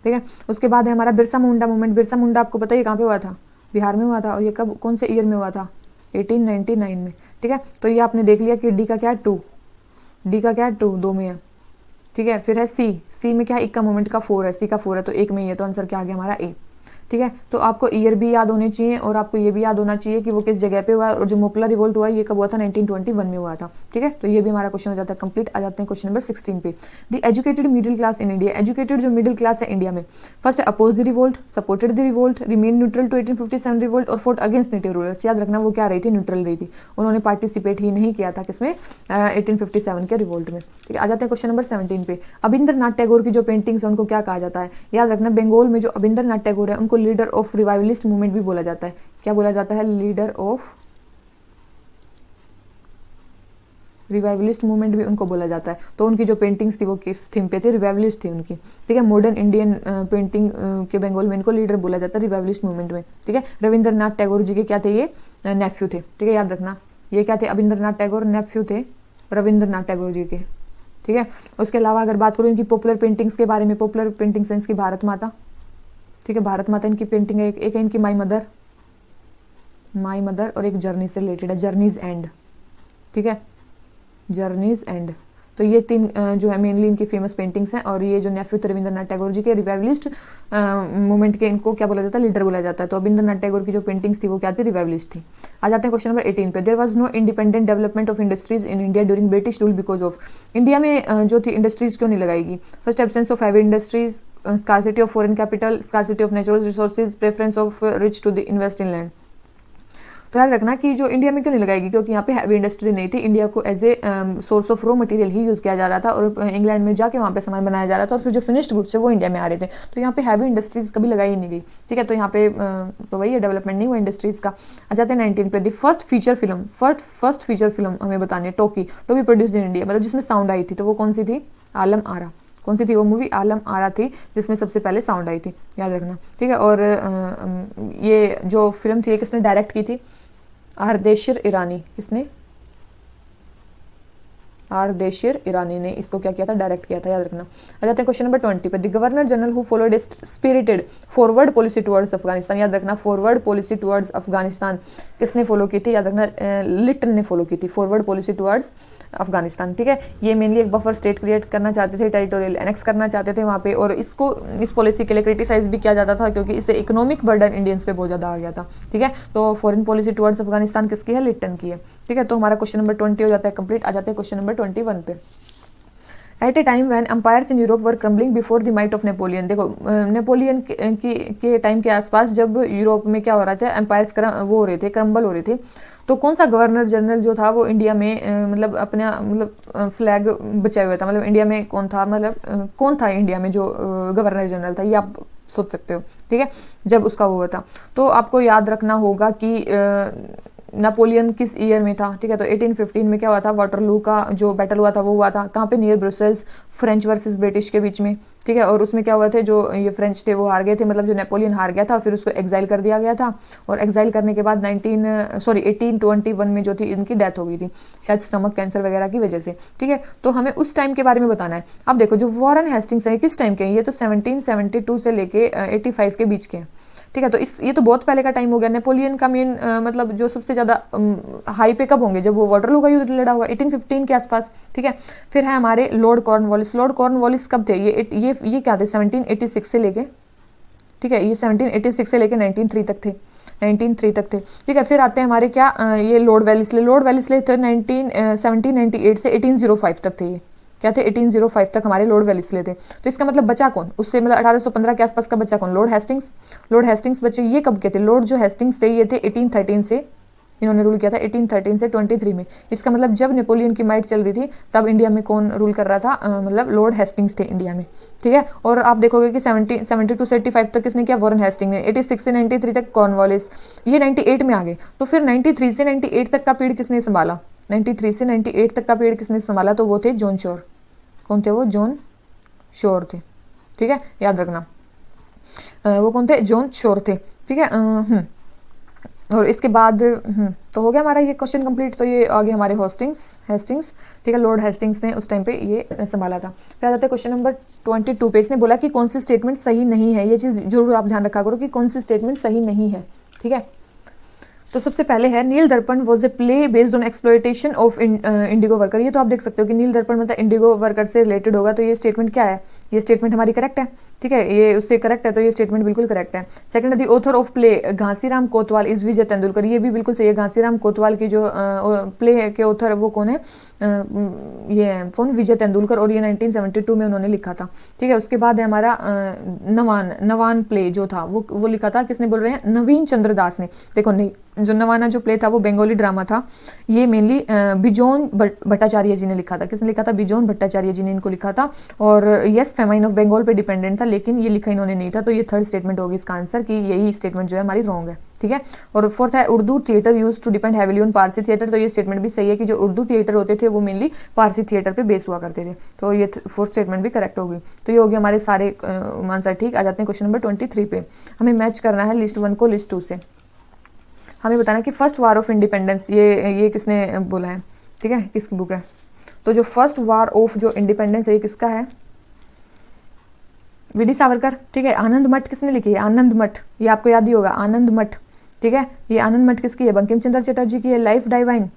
ठीक है। उसके बाद है हमारा बिरसा मुंडा मूवमेंट। बिरसा मुंडा आपको पता है कहाँ पे हुआ था? बिहार में हुआ था। और ये कब, कौन से ईयर में हुआ था? 1899 में, ठीक है। तो ये आपने देख लिया कि डी का क्या है? 2। डी का क्या है? 2, 2 में है, ठीक है। फिर है सी में क्या है? इक्का मोमेंट का 4 है, सी का 4 है, तो 1 में ही है। तो आंसर क्या आ गया हमारा? ए, ठीक है। तो आपको ईयर भी याद होने चाहिए और आपको ये भी याद होना चाहिए कि वो किस जगह पे हुआ है। और जो मोपला रिवोल्ट हुआ ये कब हुआ था? 1921 में हुआ था, ठीक है। तो ये भी हमारा क्वेश्चन हो जाता है कंप्लीट। आ जाते हैं क्वेश्चन नंबर 16 पे। The educated middle class in India. Educated जो मिडिल क्लास है इंडिया में, first oppose the revolt, supported the revolt, remain neutral to 1857 revolt, और फोर्ट अगेंस्ट नेटिव रूलर्स। याद रखना वो क्या रही थी? न्यूट्रल रही थी। उन्होंने पार्टिसिपेट ही नहीं किया था किसमें? 1857 के रिवोल्ट में, ठीक है। आ जाते हैं क्वेश्चन नंबर 17 पे। अबिंद्रनाथ टैगोर की जो पेंटिंग्स है उनको क्या कहा जाता है? याद रखना, बंगाल में जो अबिंद्रनाथ टैगोर है उनको लीडर ऑफ रिवाइवलिस्ट मूवमेंट भी बोला जाता है। क्या बोला जाता है? लीडर ऑफ रिवाइवलिस्ट मूवमेंट भी उनको बोला जाता है। तो उनकी जो पेंटिंग्स थी वो किस थीम पे थी? रिवाइवलिस्ट थी उनकी, ठीक है। मॉडर्न इंडियन पेंटिंग के बंगाल में इनको लीडर बोला जाता है रिवाइवलिस्ट मूवमेंट में, ठीक है। रविंद्रनाथ टैगोर जी के क्या थे? ये नेफ्यू थे, ठीक है। याद रखना ये क्या थे? अबिंद्रनाथ टैगोर नेफ्यू थे रविंद्रनाथ टैगोर जी के, ठीक है। उसके अलावा अगर बात करूँ इनकी पॉपुलर पेंटिंग्स के बारे में, पॉपुलर पेंटिंग सेंस की भारत माता, ठीक है। भारत माता इनकी पेंटिंग है। एक है इनकी माई मदर, और एक जर्नी से रिलेटेड है, जर्नीज एंड, ठीक है, जर्नीज एंड। तो ये तीन जो है मेनली इनकी फेमस पेंटिंग्स हैं। और ये जो नेफ्यू थे रविंद्रनाथ टैगोर जी के, रिवाइवलिस्ट मूवमेंट के इनको क्या बोला जाता है, लीडर बोला जाता है। तो रविंद्रनाथ टैगोर की जो पेंटिंग्स थी वो क्या थी, रिवाइवलिस्ट थी। आ जाते हैं क्वेश्चन नंबर 18 पे। There was no independent development of industries in India during British rule because of. India में जो थी इंडस्ट्रीज क्यों नहीं लगाएगी? First, absence of heavy industries, scarcity of foreign capital, scarcity of natural resources, preference of rich to the invest in land. तो याद रखना कि जो इंडिया में क्यों नहीं लगाएगी, क्योंकि यहाँ पे हैवी इंडस्ट्री नहीं थी। इंडिया को as a source of raw material ही यूज़ किया जा रहा था और इंग्लैंड में जाके वहाँ पे सामान बनाया जा रहा था और फिर जो फिनिश्ड गुड्स है वो इंडिया में आ रहे थे। तो यहाँ पे हैवी इंडस्ट्रीज कभी लगाई ही नहीं गई, ठीक है। तो यहाँ पे तो वही है, डेवलपमेंट नहीं हुआ इंडस्ट्रीज का। आ जाते हैं 19 पे। द फर्स्ट फीचर फिल्म हमें बतानी है, टोकी प्रोड्यूस्ड इन इंडिया, मतलब जिसमें साउंड आई थी, तो वो कौन सी थी? आलम आरा। कौन सी थी वो मूवी? आलम आरा थी, जिसमें सबसे पहले साउंड आई थी, याद रखना, ठीक है। और ये जो फिल्म थी किसने डायरेक्ट की थी? आरदेशिर ईरानी। किसने? आरदेशिर ईरानी ने इसको क्या किया था? डायरेक्ट किया था, याद रखना। आ जाते हैं क्वेश्चन नंबर 20 पे। The governor general who followed A spirited forward policy towards Afghanistan, याद रखना, फॉरवर्ड पॉलिसी टुवर्ड्स अफगानिस्तान किसने फॉलो की थी? याद रखना, लिटन ने फॉलो की थी, फॉरवर्ड पॉलिसी टुवर्ड्स अफगानिस्तान, ठीक है। ये मेनली एक बफर स्टेट क्रिएट करना चाहते थे, टेरिटोरियल एनेक्स करना चाहते थे वहाँ पे, और इसको इस पॉलिसी के लिए क्रिटिसाइज भी किया जाता था क्योंकि इससे इकोनॉमिक बर्डन इंडियंस पे बहुत ज़्यादा आ गया था, ठीक है। तो फॉरेन पॉलिसी टुवर्ड्स अफगानिस्तान किसकी है? लिटन की है, ठीक है। तो हमारा क्वेश्चन नंबर 20 हो जाता है कंप्लीट। आ जाते हैं क्वेश्चन नंबर 21 पे। At a time when empires in Europe were crumbling before the might of Napoleon. देखो, नेपोलियन के टाइम के आसपास जब यूरोप में क्या हो रहा था, एम्पायर्स वो हो रहे थे, क्रम्बल हो रहे थे, तो कौन सा गवर्नर जनरल जो था वो इंडिया में मतलब अपना फ्लैग बचाए हुए था? मतलब इंडिया में कौन था, मतलब कौन था इंडिया में जो गवर्नर जनरल था, ये आप सोच सकते हो, ठीक है, जब उसका वो हुआ था। तो आपको याद रखना होगा कि नेपोलियन किस ईयर में था, ठीक है। तो 1815 में क्या हुआ था? वाटरलू का जो बैटल हुआ था वो हुआ था कहाँ पे? Near Brussels, French versus British के बीच में, ठीक है। और उसमें क्या हुआ थे, जो ये फ्रेंच थे वो हार गए थे, मतलब जो नेपोलियन हार गया था, फिर उसको एग्जाइल कर दिया गया था। और एग्जाइल करने के बाद 1821 में जो थी इनकी डेथ हो गई थी, शायद स्टमक कैंसर वगैरह की वजह से, ठीक है। तो हमें उस टाइम के बारे में बताना है। अब देखो, जो वॉरेन हेस्टिंग्स है किस टाइम के हैं? ये तो 1772 से लेके 85 के बीच के हैं, ठीक है। तो ये तो बहुत पहले का टाइम हो गया। नेपोलियन का मेन मतलब जो सबसे ज़्यादा हाई पे कब होंगे? जब वो वाटरलू का युद्ध लड़ा होगा 1815 के आसपास, ठीक है। फिर है हमारे लॉर्ड कॉर्नवालिस। लॉर्ड कॉर्नवालिस कब थे? ये क्या थे? 1786 से लेके, ठीक है, ये 1786 से लेके 1903 तक थे, 1903 तक थे, ठीक है। फिर आते हैं हमारे क्या, ये लॉर्ड वेलिस्ले थे 1798 से 1805 तक थे। ये क्या थे? 1805 तक हमारे लॉर्ड वेलिस्ले थे। तो इसका मतलब बचा कौन उससे? मतलब 1815 के आसपास का बचा कौन? लॉर्ड हेस्टिंग्स बचे। ये कब के थे? लॉर्ड जो हेस्टिंग्स थे ये थे 1813 से, इन्होंने रूल किया था 1813 से 23 में। इसका मतलब जब नेपोलियन की माइट चल रही थी तब इंडिया में कौन रूल कर रहा था? मतलब लॉर्ड हेस्टिंग्स थे इंडिया में, ठीक है। और आप देखोगे कि 72 से 85 तक किसने किया? वॉरेन हेस्टिंग ने। 86 से 93 तक कॉर्नवालिस, ये 98 में आ गए। तो फिर 93 से 98 तक का पीरियड किसने संभाला? 93 से 98 तक का पीरियड किसने संभाला? तो वो थे जॉन शोर। कौन थे वो? जॉन शोर थे, ठीक है, याद रखना। वो कौन थे? जॉन शोर थे, ठीक है। और इसके बाद तो हो गया हमारा ये क्वेश्चन कंप्लीट। तो ये आगे हमारे हेस्टिंग्स, ठीक है, लॉर्ड हेस्टिंग्स ने उस टाइम पे ये संभाला था। फिर आ जाता है क्वेश्चन नंबर 22 पे। इसने बोला कि कौन सी स्टेटमेंट सही नहीं है। ये चीज़ जरूर आप ध्यान रखा करो कि कौन सी स्टेटमेंट सही नहीं है, ठीक है। तो सबसे पहले है नील दर्पण was a play based on exploitation of Indigo worker. ये तो आप देख सकते हो कि नील दर्पण मतलब इंडिगो वर्कर से रिलेटेड होगा। तो ये स्टेटमेंट क्या है? ये स्टेटमेंट हमारी करेक्ट है, ठीक है, ये उससे करेक्ट है, तो ये स्टेटमेंट बिल्कुल करेक्ट है। सेकंड है the author of play Ghasiram Kotwal is विजय तेंदुलकर। ये भी बिल्कुल सही है। घासीराम कोतवाल की जो प्ले के ऑथर वो कौन है? ये कौन? विजय तेंदुलकर। और ये 1972 में उन्होंने लिखा था, ठीक है। उसके बाद है हमारा नवान प्ले जो था वो लिखा था, किसने बोल रहे हैं? नवीन चंद्र दास ने। देखो नहीं, जो नवाना जो प्ले था वो बंगाली ड्रामा था। ये मेनली बिजोन भट्टाचार्य जी ने लिखा था। किसने लिखा था? बिजोन भट्टाचार्य जी ने इनको लिखा था। और यस फेमाइन ऑफ बंगाल पे डिपेंडेंट था, लेकिन ये लिखा इन्होंने नहीं था। तो ये थर्ड स्टेटमेंट होगी इसका आंसर, कि यही स्टेटमेंट जो है हमारी रॉन्ग है, ठीक है। और फोर्थ है Urdu theatre used to depend heavily on Parsi theatre. तो ये स्टेटमेंट भी सही है कि जो उर्दू थिएटर होते थे वो मेनली पारसी थिएटर पे बेस हुआ करते थे। तो ये फोर्थ स्टेटमेंट भी करेक्ट होगी। तो ये हो गया हमारे सारे आंसर, ठीक। आ जाते हैं क्वेश्चन नंबर 23 पे। हमें मैच करना है लिस्ट 1 को लिस्ट 2 से। हमें बताना कि फर्स्ट वार ऑफ इंडिपेंडेंस ये किसने बोला है, ठीक है, किसकी बुक है? तो जो फर्स्ट वार ऑफ जो इंडिपेंडेंस है ये किसका है? वी डी सावरकर, ठीक है। आनंद मठ किसने लिखी है? आनंद मठ, ये आपको याद ही होगा, आनंद मठ, ठीक है। ये आनंद मठ किसकी है? बंकिम चंद्र चटर्जी की है। लाइफ डाइवाइन,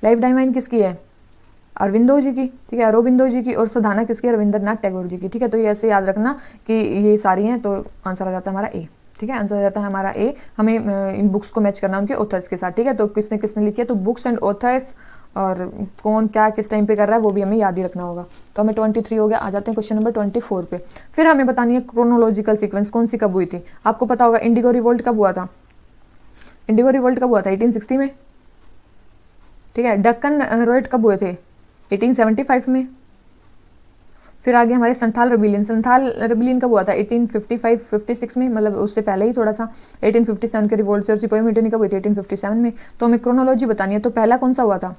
लाइफ टाइमलाइन किसकी है? अरविंदो जी की, ठीक है, अरविंदो जी की। और साधना किसकी? रविंद्रनाथ टैगोर जी की, ठीक है। तो ये ऐसे याद रखना कि ये सारी हैं, तो आंसर आ जाता है हमारा ए, ठीक है, आंसर आ जाता है हमारा ए। हमें इन बुक्स को मैच करना उनके ऑथर्स के साथ, ठीक है। तो किसने किसने लिखी है, तो बुक्स एंड ऑथर्स और कौन क्या किस टाइम पे कर रहा है वो भी हमें याद ही रखना होगा। तो हमें 23 हो गया। आ जाते हैं क्वेश्चन नंबर 24 पे। फिर हमें बतानी है क्रोनोलॉजिकल सीक्वेंस कौन सी कब हुई थी। आपको पता होगा इंडिगो रिवोल्ट कब हुआ था? इंडिगो रिवोल्ट कब हुआ था? 1860 में, ठीक है। डक्कन रोएट कब हुए थे? 1875 में। फिर आगे हमारे संथाल रेबिलियन, संथाल रेबिलियन कब हुआ था? 1855-56 में, मतलब उससे पहले ही थोड़ा सा। 1857 के रिवोल्ट से और सिपाही म्यूटिनी कब हुई थी? 1857 में। तो हमें क्रोनोलॉजी बतानी है। तो पहला कौन सा हुआ था?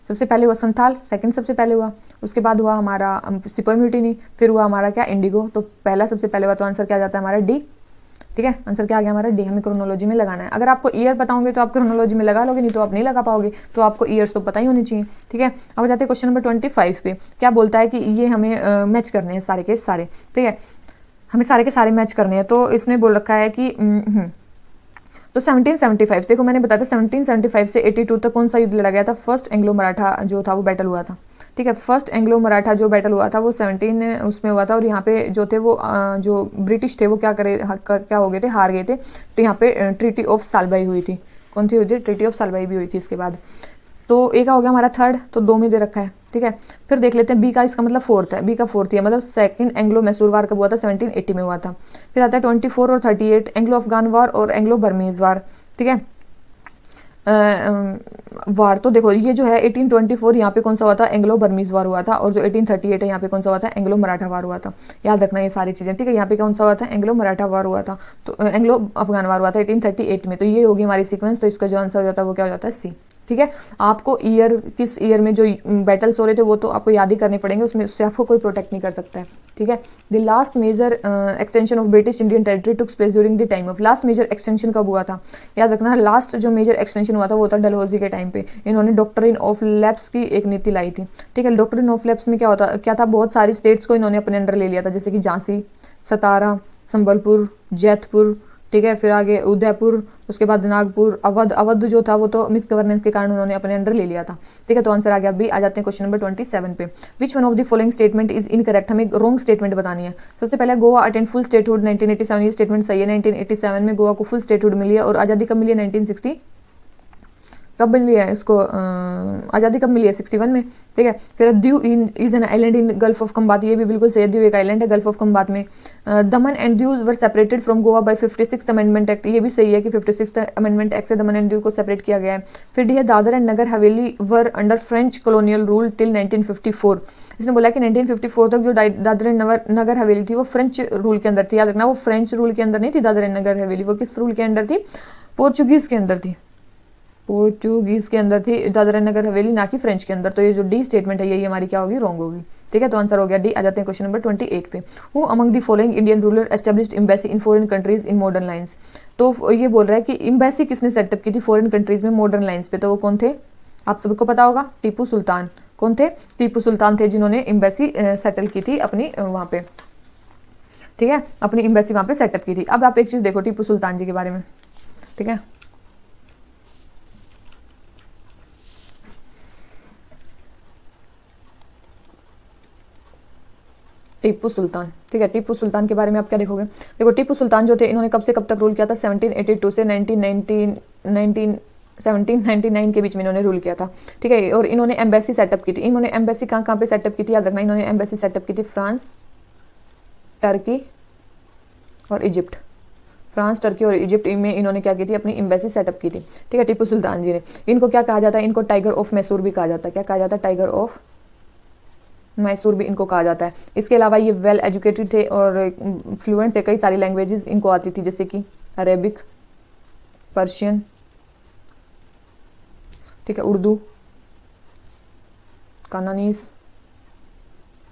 सबसे पहले हुआ संथाल, सेकंड सबसे पहले हुआ, उसके बाद हुआ हमारा सिपाही म्यूटिनी, फिर हुआ हमारा क्या? इंडिगो। तो पहला सबसे पहले हुआ, तो आंसर क्या आ जाता है हमारा? डी, ठीक है। आंसर क्या आ गया हमारा? डी। हमें क्रोनोलॉजी में लगाना है। अगर आपको ईयर पता होंगे तो आप क्रोनोलॉजी में लगा लोगे, नहीं तो आप नहीं लगा पाओगे। तो आपको ईयर्स तो पता ही होनी चाहिए, ठीक है। अब जाते हैं क्वेश्चन नंबर 25 पे। क्या बोलता है कि ये हमें मैच करने हैं सारे के सारे, ठीक है, हमें सारे के सारे मैच करने हैं। तो इसने बोल रखा है कि तो 1775 देखो मैंने बताया था 1775 से 82 तक कौन सा युद्ध लड़ा गया था? फर्स्ट एंग्लो मराठा जो था वो बैटल हुआ था, ठीक है। फर्स्ट एंग्लो मराठा जो बैटल हुआ था वो 17 उसमें हुआ था। और यहाँ पे जो थे वो जो ब्रिटिश थे वो क्या हो गए थे? हार गए थे। तो यहाँ पे ट्रीटी ऑफ सालबाई हुई थी। कौन सी हुई थी? ट्रीटी ऑफ सालबाई भी हुई थी इसके बाद। तो ए का हो गया हमारा थर्ड, तो 2 में दे रखा है, ठीक है। फिर देख लेते हैं बी का, इसका मतलब फोर्थ है। बी का फोर्थ है, मतलब सेकंड एंग्लो मैसूर वार कब हुआ था? 1780 में हुआ था। फिर आता है 24 और 38 एंग्लो अफगान वार और एंग्लो बर्मीज वार, ठीक है। वार तो देखो ये जो है 1824 यहाँ पे कौन सा हुआ था? एंग्लो बर्मीज वार हुआ था। और जो 1838 है यहाँ पे कौन सा हुआ था? एंग्लो मराठा वार हुआ था। याद रखना ये सारी चीजें, ठीक है। यहाँ पे कौन सा हुआ था? एंग्लो मराठा वार हुआ था। तो एंग्लो अफगान वार हुआ था 1838 में। तो ये होगी हमारी सीक्वेंस। तो इसका जो आंसर हो जाता है वो क्या हो जाता है? सी, ठीक है। आपको ईयर किस ईयर में जो बैटल्स हो रहे थे वो तो आपको याद ही करने पड़ेंगे, उसमें उससे आपको कोई प्रोटेक्ट नहीं कर सकता है, ठीक है। The last major extension of British Indian territory took place during the time of, last major extension कब हुआ था? याद रखना लास्ट जो मेजर एक्सटेंशन हुआ था वो था डलहौजी के टाइम पे। इन्होंने डॉक्ट्रिन ऑफ लैप्स की एक नीति लाई थी, ठीक है। डॉक्ट्रिन ऑफ लैप्स में क्या था? बहुत सारी स्टेट्स को इन्होंने अपने अंडर ले लिया था, जैसे कि झांसी, सतारा, संबलपुर, जैतपुर, ठीक है। फिर आगे उदयपुर, उसके बाद नागपुर, अवध जो था वो तो मिस गवर्नेंस के कारण उन्होंने अपने अंडर ले लिया था, ठीक है। तो आंसर आ गया बी। आ जाते हैं क्वेश्चन नंबर 27 पे। Which one of the following statement is incorrect, हमें रॉन्ग स्टेटमेंट बतानी है। सबसे पहले गोवा अटेंड फुल स्टेटहुड 1987, ये स्टेटमेंट सही है। 1987 में गोवा को फुल स्टेटहुड मिली है। और आज़ादी कब मिली है? 1960 कब मिली है इसको? आज़ादी कब मिली है? 61 में, ठीक है। फिर Diu is an island in gulf of Khambhat, ये भी बिल्कुल सही है। दीव एक आइलैंड है गल्फ ऑफ खंबात में। Daman and Diu were separated from Goa by 56th amendment act, ये भी सही है कि 56th अमेंडमेंट एक्ट से दमन एंड दीव को सेपरेट किया गया है। फिर डी है Dadar and Nagar Haveli were under French colonial rule till 1954, इसने बोला कि 1954 तक जो दादर एंड नगर हवेली थी वो फ्रेंच रूल के अंदर थी। याद रखना वो फ्रेंच रूल के अंदर नहीं थी दादर एंड नगर हवेली, वो किस रूल के अंडर थी? पोर्चुगीज के अंदर थी, पोर्चुगीज के अंदर थी दादरा नगर हवेली, ना कि फ्रेंच के अंदर। तो ये जो डी स्टेटमेंट है यही हमारी क्या होगी? रॉन्ग होगी, ठीक है। तो आंसर हो गया डी। आ जाते हैं क्वेश्चन नंबर 28 पे। Who among the following Indian ruler established embassy in foreign countries in modern lines, तो ये बोल रहा है कि एम्बेसी किसने सेटअप की थी फॉरेन कंट्रीज में मॉडर्न लाइन्स पे? तो वो कौन थे? आप सबको पता होगा, टीपू सुल्तान। कौन थे? टीपू सुल्तान थे जिन्होंने एम्बेसी सेटल की थी अपनी वहाँ पे, ठीक है, अपनी एम्बेसी वहाँ पे सेटअप की थी। अब आप एक चीज देखो टीपू सुल्तान जी के बारे में, ठीक है। टीपू सुल्तान, ठीक है। टीपू सुल्तान के बारे में आप क्या देखोगे? देखो टीपू सुल्तान जो थे इन्होंने कब से कब तक रूल किया था? 1782 से 1799 के बीच में इन्होंने रूल किया था, ठीक है। और इन्होंने एम्बेसी सेटअप की थी। इन्होंने एम्बेसी कहाँ कहाँ पे सेटअप की थी? याद रखना, इन्होंने एम्बेसी सेटअप की थी फ्रांस, टर्की और इजिप्ट। फ्रांस, टर्की और इजिप्ट में इन्होंने क्या की थी? अपनी एम्बेसी सेटअप की थी, ठीक है, टीपू सुल्तान जी ने। इनको क्या कहा जाता है? इनको टाइगर ऑफ मैसूर भी कहा जाता है। क्या कहा जाता है? टाइगर ऑफ मैसूर भी इनको कहा जाता है। इसके अलावा ये वेल एजुकेटेड थे और फ्लुएंट थे, कई सारी लैंग्वेजेस इनको आती थी, जैसे कि अरेबिक, पर्शियन, ठीक है, उर्दू, कानानीस,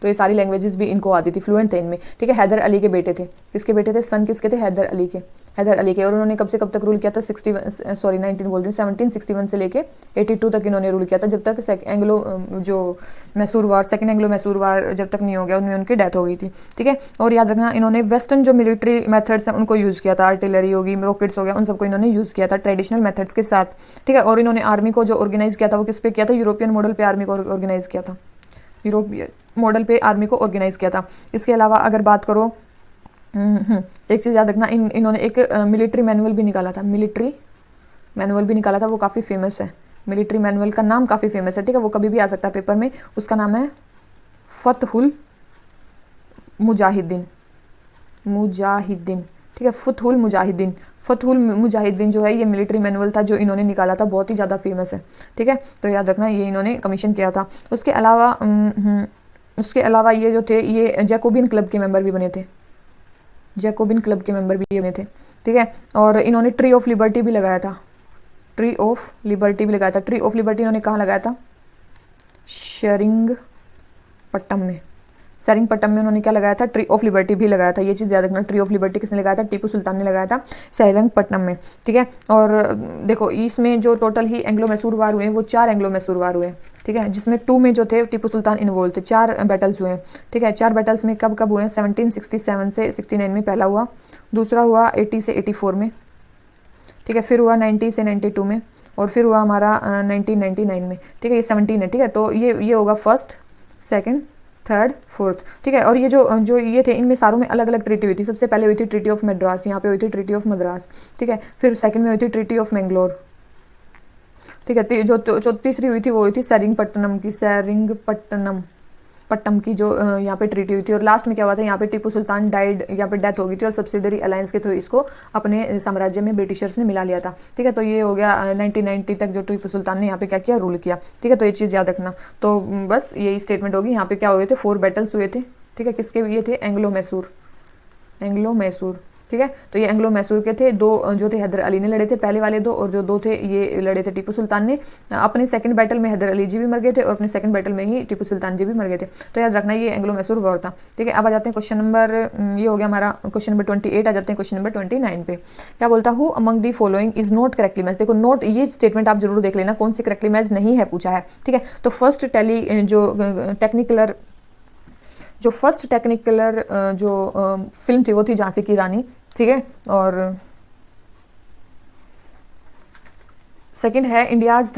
तो ये सारी लैंग्वेजेस भी इनको आती थी, फ्लुएंट थे इनमें, ठीक है। हैदर अली के बेटे थे, किसके बेटे थे, सन किसके थे, हैदर अली के, हैदर अली के। और उन्होंने कब से कब तक रूल किया था, 1761 से लेके 82 तक इन्होंने रूल किया था, जब तक एंग्लो जो मैसूर वार, सेकंड एंग्लो मैसूर वार जब तक नहीं हो गया, उनमें उनकी डेथ हो गई थी, ठीक है। और याद रखना इन्होंने वेस्टर्न जो मिलिट्री मेथड्स हैं उनको यूज़ किया था, आर्टिलरी होगी, रॉकेट्स हो गया, उन सबको इन्होंने यूज़ किया था ट्रेडिशनल मेथड्स के साथ, ठीक है। और इन्होंने आर्मी को जो ऑर्गेनाइज किया था वो किस पे किया था, यूरोपियन मॉडल पे आर्मी को ऑर्गेनाइज किया था, यूरोपियन मॉडल पे आर्मी को ऑर्गेनाइज किया था। इसके अलावा अगर बात करो, एक चीज़ याद रखना, इन्होंने एक मिलिट्री मैनुअल भी निकाला था, मिलिट्री मैनुअल भी निकाला था, वो काफ़ी फेमस है, मिलिट्री मैनुअल का नाम काफ़ी फेमस है, ठीक है, वो कभी भी आ सकता है पेपर में। उसका नाम है फतहुल मुजाहिदीन, ठीक है, फतहुल मुजाहिदीन। फतहुल मुजाहिदीन जो है ये मिलिट्री मैनुअल था जो इन्होंने निकाला था, बहुत ही ज़्यादा फेमस है, ठीक है। तो याद रखना ये इन्होंने कमीशन किया था। उसके अलावा ये जो थे ये जैकोबिन क्लब के मेंबर भी बने थे, जैकोबिन क्लब के मेंबर भी बने थे, ठीक है। और इन्होंने ट्री ऑफ लिबर्टी भी लगाया था, ट्री ऑफ लिबर्टी भी लगाया था। ट्री ऑफ लिबर्टी इन्होंने कहाँ लगाया था, सेरिंगपट्टम में, सेरिंगपट्टम में उन्होंने क्या लगाया था, ट्री ऑफ लिबर्टी भी लगाया था। ये चीज़ याद रखना, ट्री ऑफ लिबर्टी किसने लगाया था, टीपू सुल्तान ने लगाया था सेरिंगपट्टम में, ठीक है। और देखो इसमें जो टोटल ही एंग्लो मैसूर वार हुए वो 4 एंग्लो मैसूर वार हुए, ठीक है, जिसमें 2 में जो थे टीपू सुल्तान इन्वॉल्व थे, 4 बैटल्स हुए हैं, ठीक है। 4 बैटल्स में कब कब हुए हैं, 1767 से 69 में पहला हुआ, दूसरा हुआ 80 से 84 में, ठीक है, फिर हुआ 90 से 92 में, और फिर हुआ हमारा 1999 में, ठीक है। ये 17 है, ठीक है। तो ये होगा फर्स्ट, सेकंड, थर्ड, फोर्थ, ठीक है। और ये जो ये थे इनमें सारों में अलग अलग ट्रीटी हुई थी। सबसे पहले हुई थी ट्रीटी ऑफ मद्रास, यहाँ पे हुई थी ट्रीटी ऑफ मद्रास, ठीक है। फिर सेकंड में हुई थी ट्रीटी ऑफ मैंगलोर, ठीक है। जो तीसरी हुई थी वो हुई थी सेरिंगपट्टनम की जो यहाँ पे ट्रीटी हुई थी। और लास्ट में क्या हुआ था, यहाँ पे टीपू सुल्तान डाइड, यहाँ पे डेथ हो गई थी, और सब्सिडरी अलायंस के थ्रू इसको अपने साम्राज्य में ब्रिटिशर्स ने मिला लिया था, ठीक है। तो ये हो गया 1990 तक जो टीपू सुल्तान ने यहाँ पे क्या किया, रूल किया, ठीक है। तो ये चीज़ याद रखना। तो बस यही स्टेटमेंट होगी। यहाँ पे क्या हुए थे, 4 बैटल्स हुए थे, ठीक है। किसके ये थे, एंग्लो मैसूर, ठीक है। तो ये एंग्लो मैसूर के थे। 2 जो थे हैदर अली ने लड़े थे, पहले वाले 2, और जो 2 थे ये लड़े थे टीपू सुल्तान ने। अपने सेकंड बैटल में हैदर अली जी भी मर गए थे, और अपने सेकंड बैटल में ही टीपू सुल्तान जी भी मर गए थे। तो याद रखना ये एंग्लो मैसूर वॉर था, ठीक है। अब आ जाते हैं क्वेश्चन नंबर, ये हो गया हमारा क्वेश्चन नंबर 28। आ जाते हैं क्वेश्चन नंबर 29 पे। क्या बोलता हूँ, among the following is not correctly match. देखो नोट, ये स्टेटमेंट आप जरूर देख लेना कौन सी करेक्टली मैच नहीं है, पूछा है, ठीक है। तो फर्स्ट टेक्निकलर जो फिल्म थी वो थी झांसी की रानी, ठीक है। और सेकंड है India's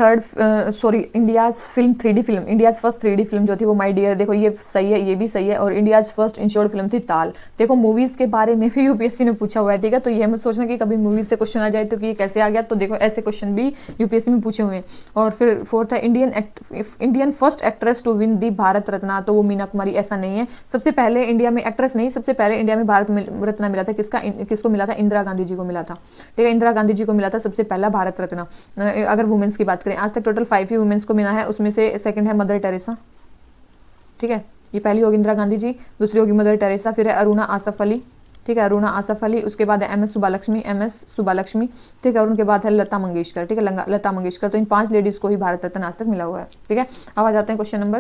film 3D film, India's first 3D film जो थी वो माय डियर। देखो ये सही है, ये भी सही है। और इंडियाज़ फर्स्ट इंश्योर्ड फिल्म थी ताल। देखो मूवीज़ के बारे में भी यूपीएससी ने पूछा हुआ है, ठीक है। तो ये मत सोचना कि कभी मूवीज़ से क्वेश्चन आ जाए तो कि ये कैसे आ गया। तो देखो ऐसे क्वेश्चन भी यूपीएससी में पूछे हुए हैं। और फिर फोर्थ है Indian first actress to win the Bharat Ratna. तो वो मीना कुमारी ऐसा नहीं है। सबसे पहले इंडिया में एक्ट्रेस नहीं, सबसे पहले इंडिया में भारत रत्ना मिला था, किसको मिला था, इंदिरा गांधी जी को मिला था, ठीक है। इंदिरा गांधी जी को मिला था सबसे पहला भारत रत्न। अगर वुमेन्स की बात करें, आज तक टोटल 5 ही वुमेन्स को मिला है, उसमें से सेकंड है मदर टेरेसा, ठीक है। ये पहली होगी इंदिरा गांधी जी, दूसरी होगी मदर टेरेसा, फिर है अरुणा आसफ अली, ठीक है, अरुणा आसफ अली। उसके बाद है एम एस सुब्बालक्ष्मी, ठीक है। और उनके बाद है लता मंगेशकर, ठीक है, लता मंगेशकर। तो इन 5 लेडीज को ही भारत रत्न आज तक मिला हुआ है, ठीक है। अब आ जाते हैं क्वेश्चन नंबर,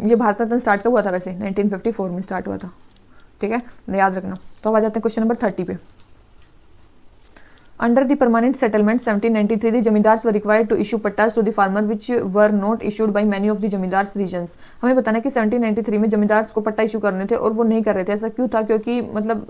ये भारत रत्न स्टार्ट कब हुआ था, वैसे 1954 में स्टार्ट हुआ था, ठीक है, याद रखना। तो अब आ जाते हैं क्वेश्चन नंबर 30 पे। Under the permanent settlement 1793, the zamindars were required to issue pattas to the farmer which were not issued by many of the zamindars regions। हमें बताना कि 1793 में जमींदार्स को पट्टा इशू करने थे और वो नहीं कर रहे थे। ऐसा क्यों था, क्योंकि मतलब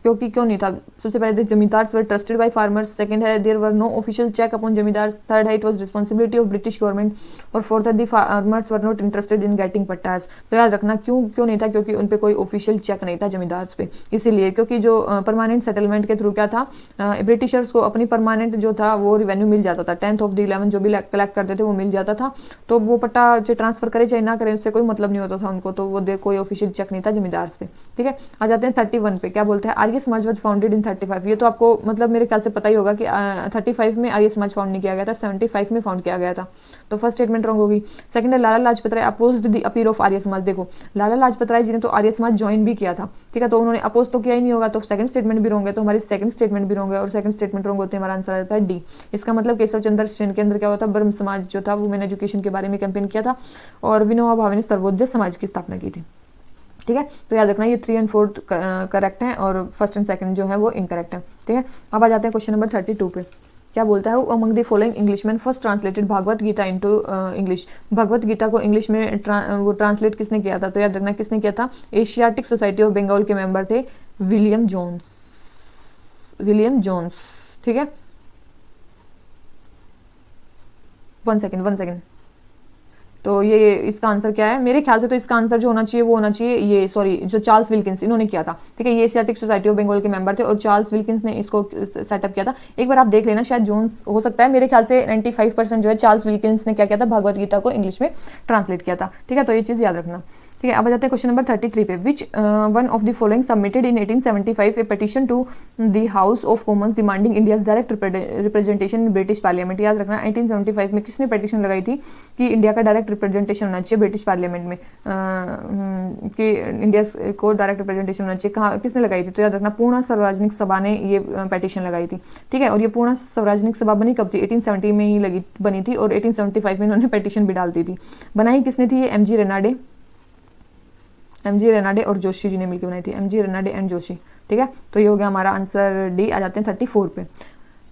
क्यों नहीं था। सबसे पहले zamindars were trusted by farmers, second है there were no official check upon zamindars, third है it was responsibility of British government, और फोर्थ है the farmers were not interested in getting pattas. तो याद रखना क्यों नहीं था, क्योंकि उन पे कोई ऑफिशियल चेक नहीं था जमींदार्स पे, इसीलिए। क्योंकि जो परमानेंट सेटलमेंट के थ्रू क्या था, ब्रिटिशर्स को अपनी परमानेंट जो था वो रिवेन्यू मिल जाता था, 10th of the 11 जो भी कलेक्ट करते थे वो मिल जाता था। तो वो पट्टा चाहे ट्रांसफर करे चाहे ना करें, उससे कोई मतलब नहीं होता था उनको। तो वो कोई ऑफिशियल चेक नहीं था जमींदार्स पे, ठीक है। आ जाते हैं 31 पे। क्या बोलते हैं, are Arya Samaj was founded in 35। ये तो आपको मतलब मेरे ख्याल से पता ही होगा कि 35 में आर्य समाज फाउंड नहीं किया गया था, 75 में फाउंड किया गया था। तो फर्स्ट स्टेटमेंट रॉन्ग होगी। सेकंड है Lala Lajpat Rai opposed the appeal of Arya Samaj. देखो लाला लाजपत राय जी ने तो आर्य समाज ज्वाइन भी किया था, ठीक है, तो उन्होंने अपोज तो किया ही नहीं होगा, तो सेकंड स्टेटमेंट भी रॉन्ग है, तो हमारी सेकंड स्टेटमेंट भी रॉन्ग है और सेकंड स्टेटमेंट रॉन्ग होते हैं, हमारा आंसर आ जाता है डी। इसका मतलब केशव चंद्र सेन के अंदर क्या होता है, ब्रह्म समाज जो था वुमेन एजुकेशन के बारे में कैंपेन किया था और विनोबा भावे ने सर्वोदय समाज की स्थापना की थी, ठीक है। तो याद रखना ये 3 और 4 करेक्ट हैं और फर्स्ट एंड सेकंड जो है वो इनकरेक्ट है, ठीक है। अब आ जाते हैं क्वेश्चन नंबर 32 पे। क्या बोलता है, among the following Englishman first translated Bhagavad Gita into English. Bhagavad Gita को इंग्लिश में वो ट्रांसलेट किसने किया था, तो याद रखना किसने किया था, एशियाटिक सोसाइटी ऑफ बंगाल के मेंबर थे विलियम जोन्स, ठीक है। वन सेकेंड, तो ये इसका आंसर क्या है, मेरे ख्याल से तो इसका आंसर जो होना चाहिए वो होना चाहिए ये, सॉरी, जो चार्ल्स विल्किंस इन्होंने किया था, ठीक है। ये एशियाटिक सोसाइटी ऑफ बंगाल के मेंबर थे और चार्ल्स विल्किंस ने इसको सेटअप किया था। एक बार आप देख लेना, शायद जोन्स हो सकता है, मेरे ख्याल से 95% जो है चार्ल्स विल्किंस ने क्या किया था, भगवत गीता को इंग्लिश में ट्रांसलेट किया था, ठीक है। तो ये चीज़ याद रखना, ठीक है। अब आ जाते हैं क्वेश्चन नंबर 33 पे। Which one of the following submitted in 1875 a petition to the House of Commons demanding India's direct representation in British parliament. याद रखना 1875 में किसने पिटीशन लगाई थी कि इंडिया का डायरेक्ट रिप्रेजेंटेशन होना चाहिए ब्रिटिश पार्लियामेंट में, कि इंडिया को डायरेक्ट रिप्रेजेंटेशन होना चाहिए, कहाँ किसने लगाई थी, तो याद रखना पूर्ण सार्वजनिक सभा ने ये पिटीशन लगाई थी, ठीक है। और ये पूर्ण सार्वजनिक सभा बनी कब थी, 1870 में ही बनी थी और 1875 में इन्होंने पिटीशन भी डाल दी थी। बनाई किसने थी, ये एमजी रेनाडे और जोशी जी ने मिलकर बनाई थी, एमजी रेनाडे एंड जोशी, ठीक है। तो ये हो गया हमारा आंसर डी। आ जाते हैं 34 पे।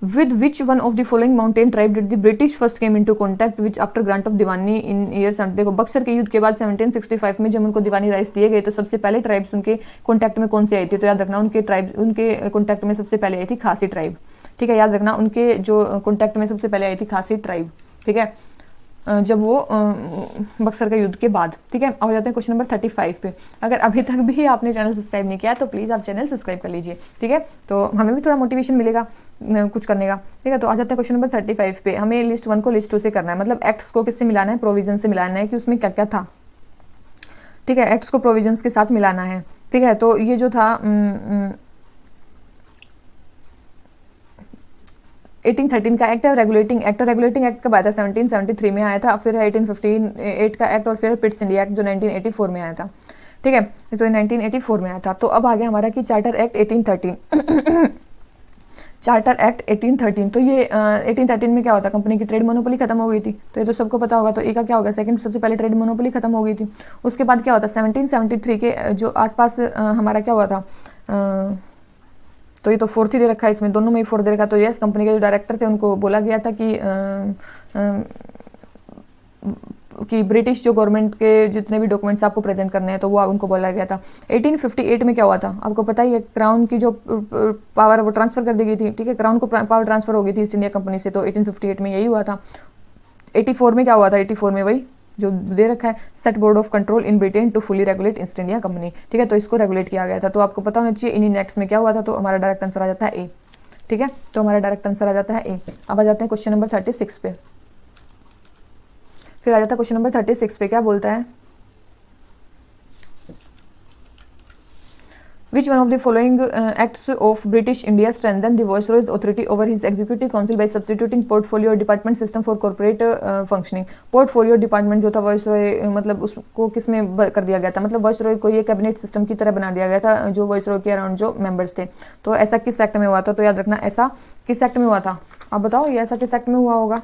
With which one of the following mountain tribe did the British first came into contact which after grant of Deewani in year 70। देखो बक्सर के युद्ध के बाद 1765 में जब उनको दीवानी राइट्स दिए गए तो सबसे पहले ट्राइब्स उनके कॉन्टैक्ट में कौन सी आई थी, तो याद रखना उनके कॉन्टैक्ट में सबसे पहले आई थी खासी ट्राइब, ठीक है। याद रखना उनके जो कॉन्टैक्ट में सबसे पहले आई थी खासी ट्राइब, ठीक है, जब वो बक्सर का युद्ध के बाद, ठीक है। अब आ जाते हैं क्वेश्चन नंबर 35 पे। अगर अभी तक भी आपने चैनल सब्सक्राइब नहीं किया तो प्लीज़ आप चैनल सब्सक्राइब कर लीजिए, ठीक है, तो हमें भी थोड़ा मोटिवेशन मिलेगा कुछ करने का, ठीक है। तो आ जाते हैं क्वेश्चन नंबर 35 पे। हमें लिस्ट 1 को लिस्ट 2 से करना है, मतलब एक्ट्स को किससे मिलाना है, प्रोविजन से मिलाना है कि उसमें क्या क्या था, ठीक है। एक्ट्स को प्रोविजंस के साथ मिलाना है, ठीक है। तो ये जो था 1813 का एक्ट है, रेगुलेटिंग एक्ट कब आया था, 1773 में आया था, फिर है 1858 का एक्ट और फिर पिट्स इंडिया एक्ट जो 1984 में आया था, ठीक है। तो 1984 में आया था। तो अब आ गया हमारा कि चार्टर एक्ट 1813 चार्टर एक्ट 1813। तो ये 1813 में क्या होता है, कंपनी की ट्रेड मोनोपोली खत्म हो गई थी, तो ये तो सबको पता होगा। तो ए का क्या होगा, सेकंड, सबसे पहले ट्रेड मोनोपोली खत्म हो गई थी। उसके बाद क्या होता है, 1773 के जो आसपास हमारा क्या हुआ था, तो ये तो 4th ही दे रखा है, इसमें दोनों में ही 4 दे रखा। तो यस, कंपनी के जो डायरेक्टर थे उनको बोला गया था कि ब्रिटिश जो गवर्नमेंट के जितने भी डॉक्यूमेंट्स आपको प्रेजेंट करने हैं तो वो उनको बोला गया था। 1858 में क्या हुआ था, आपको पता ही है, क्राउन की जो पावर वो ट्रांसफर कर दी गई थी, ठीक है, क्राउन को पावर ट्रांसफर हो गई थी ईस्ट इंडिया कंपनी से, तो 1858 में यही हुआ था। 84 में क्या हुआ था, 84 में वही जो दे रखा है, set board of control in Britain to fully regulate East India company, ठीक है, तो इसको रेगुलेट किया गया था। तो आपको पता होना चाहिए इन नेक्स्ट में क्या हुआ था, तो हमारा डायरेक्ट आंसर आ जाता है ए, ठीक है। तो हमारा डायरेक्ट आंसर आ जाता है ए। अब आ जाते हैं क्वेश्चन नंबर 36 पे। फिर आ जाता है क्वेश्चन नंबर 36 पे, क्या बोलता है, Which one of the following acts of British India strengthened the Viceroy's authority over his executive council by substituting portfolio department system for corporate functioning? Portfolio department जो था Viceroy मतलब उसको किसमें कर दिया गया था, मतलब Viceroy को ये कैबिनेट सिस्टम की तरह बना दिया गया था जो Viceroy के अराउंड जो मेंबर्स थे। तो ऐसा किस एक्ट में हुआ था, तो याद रखना ऐसा किस एक्ट में हुआ था, आप बताओ ये ऐसा किस एक्ट में हुआ होगा।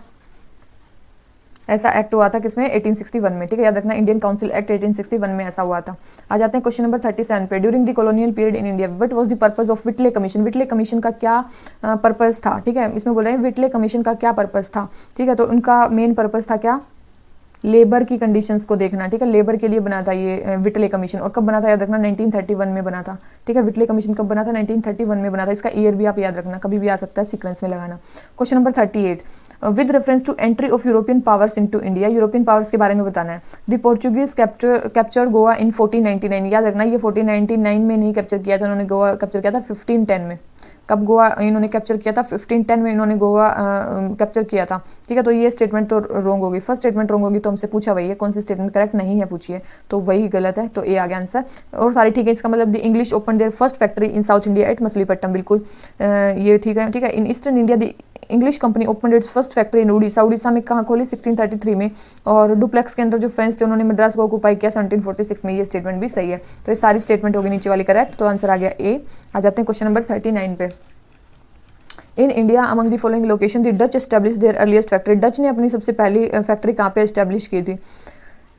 ऐसा एक्ट हुआ था किसमें, 1861 में, ठीक है। याद रखना इंडियन काउंसिल एक्ट 1861 में ऐसा हुआ था। आ जाते हैं क्वेश्चन नंबर 37 पे। During the colonial period in India what was the purpose of Whitley commission. Whitley commission का क्या पर्पस था, ठीक है, इसमें बोल रहे हैं विटले कमीशन का क्या पर्पस था, ठीक है। तो उनका मेन पर्पस था क्या, लेबर की कंडीशंस को देखना, ठीक है, लेबर के लिए बना था ये विटले कमीशन। और कब बना था, याद रखना 1931 में बना था, ठीक है। विटले कमीशन कब बना था, 1931 में बना था। इसका ईयर भी आप याद रखना, कभी भी आ सकता है, सीक्वेंस में लगाना। Question number 38 with reference to entry of European powers into India, European powers के बारे में बताना है। The Portuguese capture Goa in 1499, याद रखना ये 1499 में नहीं कैप्चर किया था उन्होंने, गोवा कैप्चर किया था 1510 में, कब गोवा इन्होंने कैप्चर किया था, 1510 में इन्होंने गोवा कैप्चर किया था। ठीक है, तो ये स्टेटमेंट तो रॉन्ग होगी, फर्स्ट स्टेटमेंट रॉन्ग होगी, तो हमसे पूछा वही है, कौन सी स्टेटमेंट करेक्ट नहीं है पूछिए, तो वही गलत है, तो ए आ गया आंसर। और सारी ठीक है, इसका मतलब the English open there first factory in south India at Machilipatnam, बिल्कुल ये ठीक है। ठीक है, in eastern India the English company open it's first factory in Orissa, Orissa में कहाँ खोली, 1633 में। और डुप्लेक्स के अंदर जो फ्रेंच थे उन्होंने मद्रास को ऑक्यूपाई किया 1746 में, ये स्टेटमेंट भी सही है। तो ये सारी स्टेटमेंट होगी नीचे वाली करेक्ट, तो आंसर आ गया ए। आ जाते हैं क्वेश्चन नंबर 39 पे। In India among the following location the Dutch establish there earliest factory, Dutch ने अपनी सबसे पहली फैक्ट्री कहाँ पे एस्टैब्लिश की थी।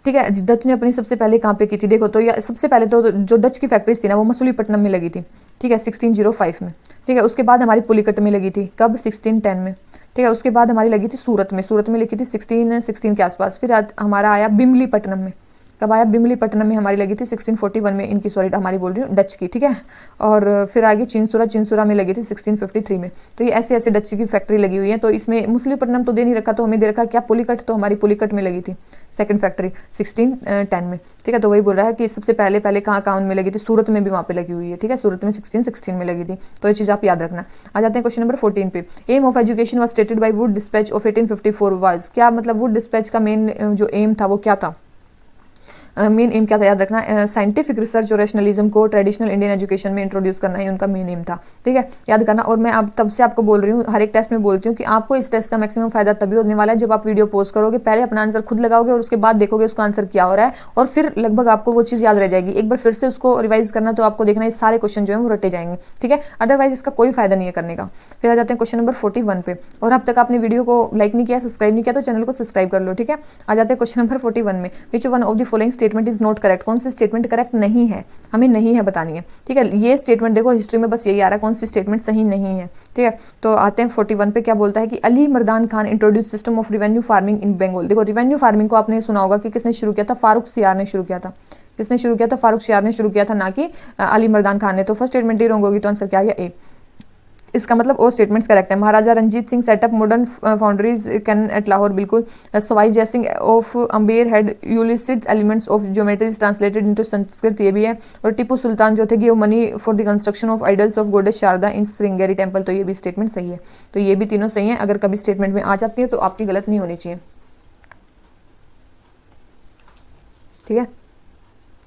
ठीक है, डच ने अपनी सबसे पहले कहाँ पे की थी, देखो तो ये सबसे पहले तो जो डच की फैक्ट्रीज थी ना वो मसूलीपट्टनम में लगी थी। ठीक है, 1605 में। ठीक है, उसके बाद हमारी पुलिकट में लगी थी, कब, 1610 में। ठीक है, उसके बाद हमारी लगी थी सूरत में, सूरत में लिखी थी 1616 के आसपास। फिर हमारा आया बिमलीपट्टनम में, कब आया, बिमलीपट्टनम में हमारी लगी थी 1641 में, इनकी सॉरी हमारी बोल रही हूँ डच की। ठीक है, और फिर आगे चिंसुरा, चिंसुरा में लगी थी 1653 में। तो ये ऐसे ऐसे डच की फैक्ट्री लगी हुई है। तो इसमें मछलीपट्टनम तो दे नहीं रखा, तो हमें दे रखा क्या, पुलिकट, तो हमारी पुलिकट में लगी थी सेकंड फैक्ट्री 1610 में। ठीक है, तो वही बोल रहा है कि सबसे पहले पहले कहाँ कहाँ उनमें लगी थी, सूरत में भी वहाँ पे लगी हुई है। ठीक है, सूरत में 1616 में लगी थी, तो ये चीज़ आप याद रखना। आ जाते हैं क्वेश्चन नंबर 14 पे। Aim of education was stated by Wood dispatch of 1854 was, क्या मतलब वुड डिस्पैच का मेन जो एम था वो क्या था, मेन एम क्या था, याद रखना, साइंटिफिक रिसर्च और रैशनलिज्म को ट्रेडिशनल इंडियन एजुकेशन में इंट्रोड्यूस करना ही उनका मेन एम था। ठीक है, याद करना। और मैं अब तब से आपको बोल रही हूँ, हर एक टेस्ट में बोलती हूँ कि आपको इस टेस्ट का मैक्सिमम फायदा तभी होने वाला है जब आप वीडियो पोस्ट करोगे, पहले अपना आंसर खुद लगाओगे और उसके बाद देखोगे उसका आंसर क्या हो रहा है, और फिर लगभग आपको वो चीज़ याद रह जाएगी। एक बार फिर से उसको रिवाइज करना, तो आपको देखना ये सारे क्वेश्चन जो है वो रटे जाएंगे। ठीक है, अदरवाइज इसका कोई फायदा नहीं है करने का। फिर आ जाते हैं क्वेश्चन नंबर 41 पे। और अब तक आपने वीडियो को लाइक नहीं किया, सब्सक्राइब नहीं किया, तो चैनल को सब्सक्राइब कर लो। ठीक है, आ जाते हैं क्वेश्चन नंबर 41 में। विच one of the following statement is not correct, कौन सी स्टेटमेंट करेक्ट नहीं है, हमें नहीं है बतानी है। ठीक है, ये स्टेटमेंट देखो हिस्ट्री में बस यही आ रहा है, कौन सी स्टेटमेंट सही नहीं है। ठीक है, तो आते हैं 41 पे। क्या बोलता है कि Ali Mardan Khan introduce system of revenue farming in Bengal. देखो रिवेन्यू फार्मिंग को आपने सुना होगा कि किसने शुरू किया था, फारूक सियार ने शुरू किया था। किसने शुरू किया था, फारूक सियार ने शुरू किया था, ना कि अली मर्दान खान ने। तो फर्स्ट स्टेटमेंट ही रॉन्ग होगी, तो आंसर क्या आ गया, ए। इसका मतलब और स्टेटमेंट्स करेक्ट है। Maharaja Ranjit Singh set up modern foundries can at Lahore, बिल्कुल। सवाई जयसिंह ऑफ अम्बेर हैड यूलिसिड elements of geometries translated into Sanskrit, ये भी है। और टीपू सुल्तान जो थे give money for the construction of idols of goddess Sharada in Sringeri temple, तो ये भी स्टेटमेंट सही है। तो ये भी तीनों सही है। अगर कभी स्टेटमेंट में आ जाती है तो आपकी गलत नहीं होनी चाहिए। ठीक है,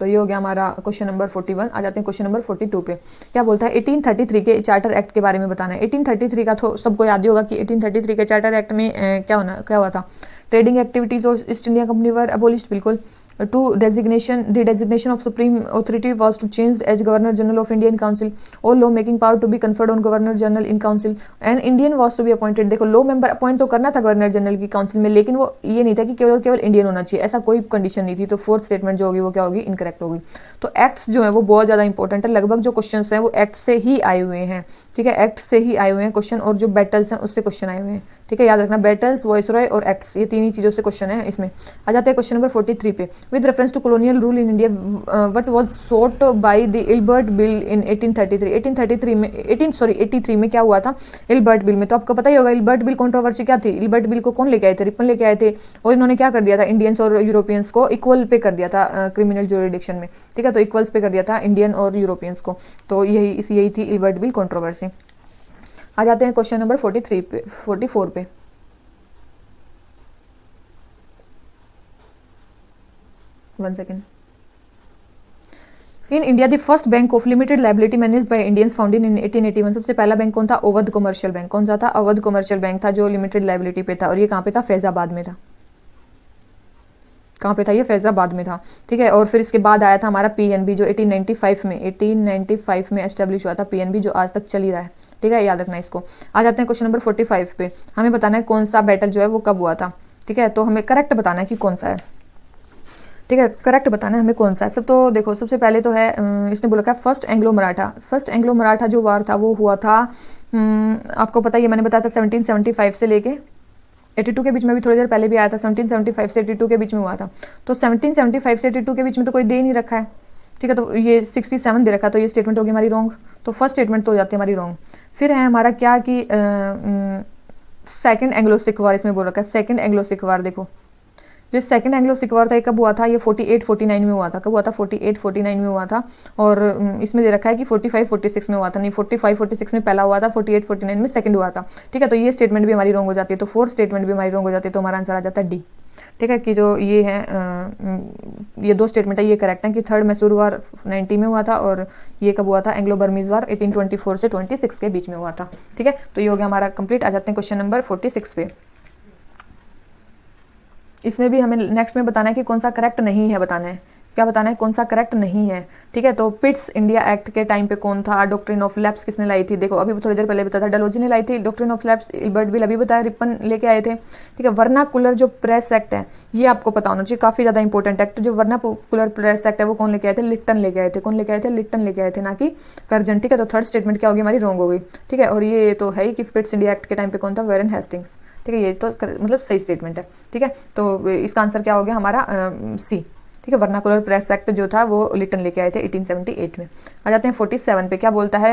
तो ये हो गया हमारा क्वेश्चन नंबर 41। आ जाते हैं क्वेश्चन नंबर 42 पे। क्या बोलता है, 1833 के चार्टर एक्ट के बारे में बताना है। 1833 का तो सबको याद ही होगा कि 1833 के चार्टर एक्ट में क्या हुआ था, trading activities of East India Company were abolished, बिल्कुल। To designation the designation of supreme authority was to change as governor general of Indian council और law making power to be conferred on governor general in council and Indian was to be appointed. देखो law member appoint तो करना था governor general की council में, लेकिन वो ये नहीं था कि केवल केवल इंडियन होना चाहिए, ऐसा कोई कंडीशन नहीं थी। तो फोर्थ स्टेटमेंट जो होगी वो क्या होगी, इनकरेक्ट होगी। तो एक्ट्स जो है वो बहुत ज़्यादा इंपॉर्टेंट है, लगभग जो क्वेश्चन हैं वो एक्ट से ही आए हुए हैं। ठीक है, एक्ट से ही आए हुए हैं क्वेश्चन, और जो बैटल्स हैं उससे क्वेश्चन आए हुए हैं। ठीक है, याद रखना, बैटल्स, वॉइसरॉय और एक्ट्स, ये तीन ही चीज़ों से क्वेश्चन है इसमें। आ जाते हैं क्वेश्चन नंबर 43 पे। With reference to colonial rule in India what was sought by the Ilbert bill in 1833 में 83 में क्या हुआ था, इल्बर्ट बिल में। तो आपको पता ही होगा इल्बर्ट बिल कंट्रोवर्सी क्या थी। इल्बर्ट बिल को कौन लेके आए थे, रिपन लेके आए थे, और इन्होंने क्या कर दिया था, इंडियंस और यूरोपियंस को इक्वल पे कर दिया था क्रिमिनल ज्यूरिडिक्शन में। ठीक है, तो इक्वल्स पे कर दिया था इंडियन और यूरोपियंस को। तो यही थी इल्बर्ट बिल कंट्रोवर्सी। आ जाते हैं क्वेश्चन नंबर 44 पे। One second. In India the first bank of limited liability managed by Indians founded in 1881। सबसे पहला बैंक कौन था, अवध कमर्शियल बैंक। कौन सा था, अवध कमर्शियल बैंक था जो लिमिटेड लायबिलिटी पे था, और ये कहाँ पे था, फैजाबाद में था। कहाँ पे था ये, फैजाबाद में था। ठीक है, और फिर इसके बाद आया था हमारा पीएनबी जो 1895 में एस्टेब्लिश हुआ था, पीएनबी जो आज तक चल ही रहा है। ठीक है, याद रखना इसको। आ जाते हैं क्वेश्चन नंबर 45 पे। हमें बताना है कौन सा बैटल जो है वो कब हुआ था। ठीक है, तो हमें करेक्ट बताना है कि कौन सा है। ठीक है, करेक्ट बताना है हमें कौन सा है। सब तो देखो, सबसे पहले तो है इसने बोला क्या, first Anglo Maratha. First Anglo Maratha जो वार था वो हुआ था, आपको पता ही है, मैंने बताया था 1775 से लेके 82 के बीच में, भी थोड़ी देर पहले भी आया था, 1775 से 82 के बीच में हुआ था। तो 1775 से 82 के बीच में तो कोई दे नहीं रखा है। ठीक है, तो ये 67 दे रखा, तो ये स्टेटमेंट होगी हमारी रॉन्ग। तो फर्स्ट स्टेटमेंट तो हो जाती है हमारी रॉन्ग। फिर है हमारा क्या कि सेकंड एंग्लो सिख वार इसमें बोल रखा है, सेकंड एंग्लो सिख वार। देखो जो सेकंड एंग्लो सिक वॉर था ये कब हुआ था, ये 48-49 में हुआ था। कब हुआ था, 48-49 में हुआ था। और इसमें दे रखा है कि 45-46 में हुआ था, नहीं 45-46 में पहला हुआ था, 48-49 में सेकंड हुआ था। ठीक है, तो ये स्टेटमेंट भी हमारी रॉन्ग हो जाती है, तो फोर्थ स्टेटमेंट भी हमारी रॉन्ग हो जाती है, तो हमारा आंसर आ जाता है डी। ठीक है, कि जो ये है ये दो स्टेटमेंट है ये करेक्ट है कि थर्ड मैसूर वार 90 में हुआ था और ये कब हुआ था, एंग्लो बर्मीज वार 1824 से 26 के बीच में हुआ था। ठीक है, तो ये हो गया हमारा कंप्लीट। आ जाते हैं क्वेश्चन नंबर 46 पे। इसमें भी हमें नेक्स्ट में बताना है कि कौन सा करेक्ट नहीं है, बताना है क्या बताना है, कौन सा करेक्ट नहीं है। ठीक है, तो पिट्स इंडिया एक्ट के टाइम पे कौन था, डॉक्ट्रिन ऑफ लैप्स किसने लाई थी, देखो अभी थोड़ी देर पहले बताया था डलहौजी ने लाई थी doctrine of lapse, Ilbert bill अभी बताया, रिपन लेके आए थे। ठीक है, वर्नाकुलर जो प्रेस एक्ट है ये आपको पता होना चाहिए, काफी ज्यादा इंपॉर्टेंट एक्ट। जो वर्नाकुलर प्रेस एक्ट है वो कौन लेके आए थे, लिट्टन लेके आए थे। कौन लेके आए थे, लिट्टन लेके आए थे, ना कि कर्जन। ठीक है, तो थर्ड स्टेटमेंट क्या होगी हमारी, रॉन्ग हो गई। ठीक है, और ये तो है ही कि पिट्स इंडिया एक्ट के टाइम पे कौन था, वेरन हेस्टिंग्स। ठीक है, ये तो मतलब सही स्टेटमेंट है। ठीक है, तो इसका आंसर क्या हो गया हमारा, सी। ठीक है, वर्नाकुलर प्रेस एक्ट जो था वो लिटन लेके आए थे 1878 में। आ जाते हैं 47 पे। क्या बोलता है,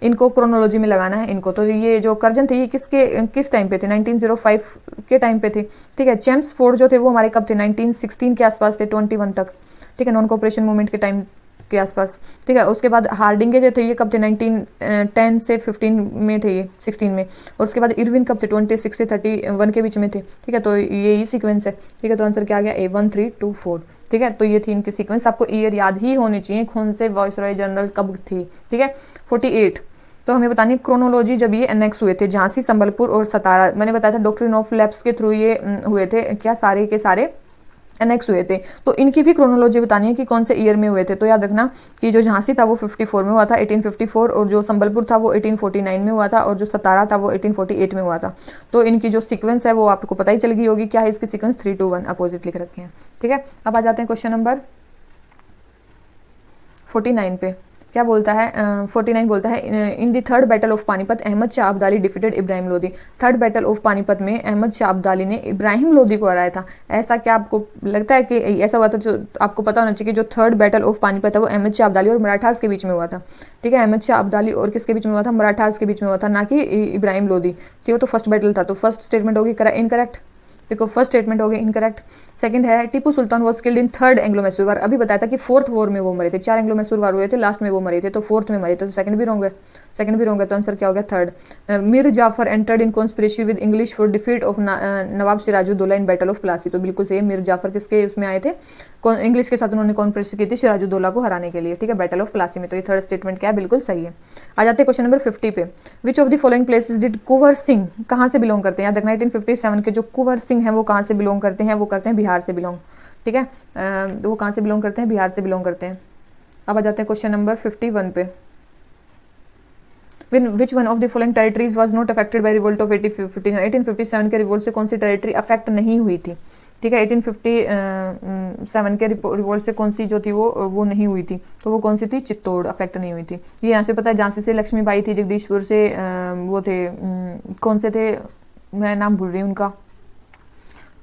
इनको क्रोनोलॉजी में लगाना है इनको। तो ये जो कर्जन थे ये किस टाइम पे थे, 1905 के टाइम पे थे। ठीक है, चेम्सफोर्ड जो थे वो हमारे कब थे, 1916 के आसपास थे, 21 तक। ठीक है, नॉन कोऑपरेशन मूवमेंट के टाइम के आसपास। ठीक है, उसके बाद हार्डिंगे जो थे ये कब थे, 1910 से 15 में थे, ये 16 में। और उसके बाद इरविन कब थे, 26 से 31 के बीच में थे। ठीक है, तो यही सीक्वेंस है। ठीक है, तो आंसर क्या आ गया, A 1 3 2 4। ठीक है, तो ये थी इनकी सीक्वेंस। आपको ईयर याद ही होनी चाहिए कौन से वायसरॉय जनरल कब थी। ठीक है, 48 तो हमें बतानी क्रोनोलॉजी जब ये एनेक्स हुए थे, झांसी, संबलपुर और सतारा। मैंने बताया था डॉक्ट्रिन ऑफ लैप्स के थ्रू ये हुए थे, क्या सारे के सारे एनेक्स हुए थे। तो इनकी भी क्रोनोलॉजी बतानी है कि कौन से ईयर में हुए थे। तो याद रखना कि जो झांसी था वो 54 में हुआ था, 1854, और जो संबलपुर था वो 1849 में हुआ था, और जो सतारा था वो 1848 में हुआ था। तो इनकी जो सीक्वेंस है वो आपको पता ही चल गई होगी, क्या है इसकी सीक्वेंस, 3 2 1 अपोजिट लिख रखे हैं। ठीक है, अब आ जाते हैं क्वेश्चन नंबर 49 पे। क्या बोलता है, 49 बोलता है, in the third battle of Panipat Ahmad Shah Abdali defeated Ibrahim Lodi. Third battle of Panipat में अहमद शाह अब्दाली ने इब्राहिम लोदी को हराया था। ऐसा क्या आपको लगता है कि ऐसा हुआ था, जो आपको पता होना चाहिए कि जो थर्ड बैटल ऑफ पानीपत है वो अहमद शाह अब्दाली और मराठास के बीच में हुआ था। ठीक है, अहमद शाह अब्दाली और किसके बीच में हुआ था, मराठास के बीच में हुआ था, ना कि इब्राहिम लोदी। ठीक है, तो फर्स्ट बैटल था, तो फर्स्ट स्टेटमेंट होगी इनकरेक्ट। देखो फर्स्ट स्टेटमेंट हो गई इनकरेक्ट। सेकंड है Tipu Sultan was killed in third Anglo Mysore war. अभी बताया था कि फोर्थ वॉर में वो मरे थे, 4 एंग्लो मैसूर वार हुए थे, लास्ट में वो मरे थे, तो फोर्थ में मरे थे, तो सेकंड भी रॉन्ग है। सेकंड भी रॉन्ग है, तो आंसर क्या हो गया, third. Mir Jafar entered in conspiracy with English for defeat of Nawab Sirajuddaula in battle of Plassey. तो बिल्कुल सही है, मीर जाफर किसके उसमें आए थे, इंग्लिश के साथ उन्होंने कॉन्स्पिरेसी की थी सिराजुद्दौला को हराने के लिए। ठीक है, बैटल ऑफ प्लासी में। तो ये थर्ड स्टेटमेंट क्या है, बिल्कुल सही है। आ जाते हैं क्वेश्चन नंबर 50 पे। Which of the following places did Kunwar Singh, कहाँ से बिलोंग करते हैं, याद रखना 1857 के जो कुंवर सिंह हैं वो कहाँ से बिलोंग करते हैं, वो करते हैं बिहार से बिलोंग। ठीक है, तो वो कहाँ से बिलोंग करते हैं, बिहार से बिलोंग करते हैं। अब आ जाते हैं क्वेश्चन नंबर 51 पे। Which one of the following territories was not affected by revolt of 1857 के रिवोल्ट से कौन सी टेरिटरी अफेक्ट नहीं हुई थी। ठीक है, 1857 के रिवोल्ट से कौन सी जो थी वो नहीं हुई थी, तो वो कौन सी थी, चित्तौड़ अफेक्ट नहीं हुई थी। ये यहाँ से पता है, झांसी से लक्ष्मीबाई थी, जगदीशपुर से वो थे कौन से थे, मैं नाम भूल रही हूँ उनका,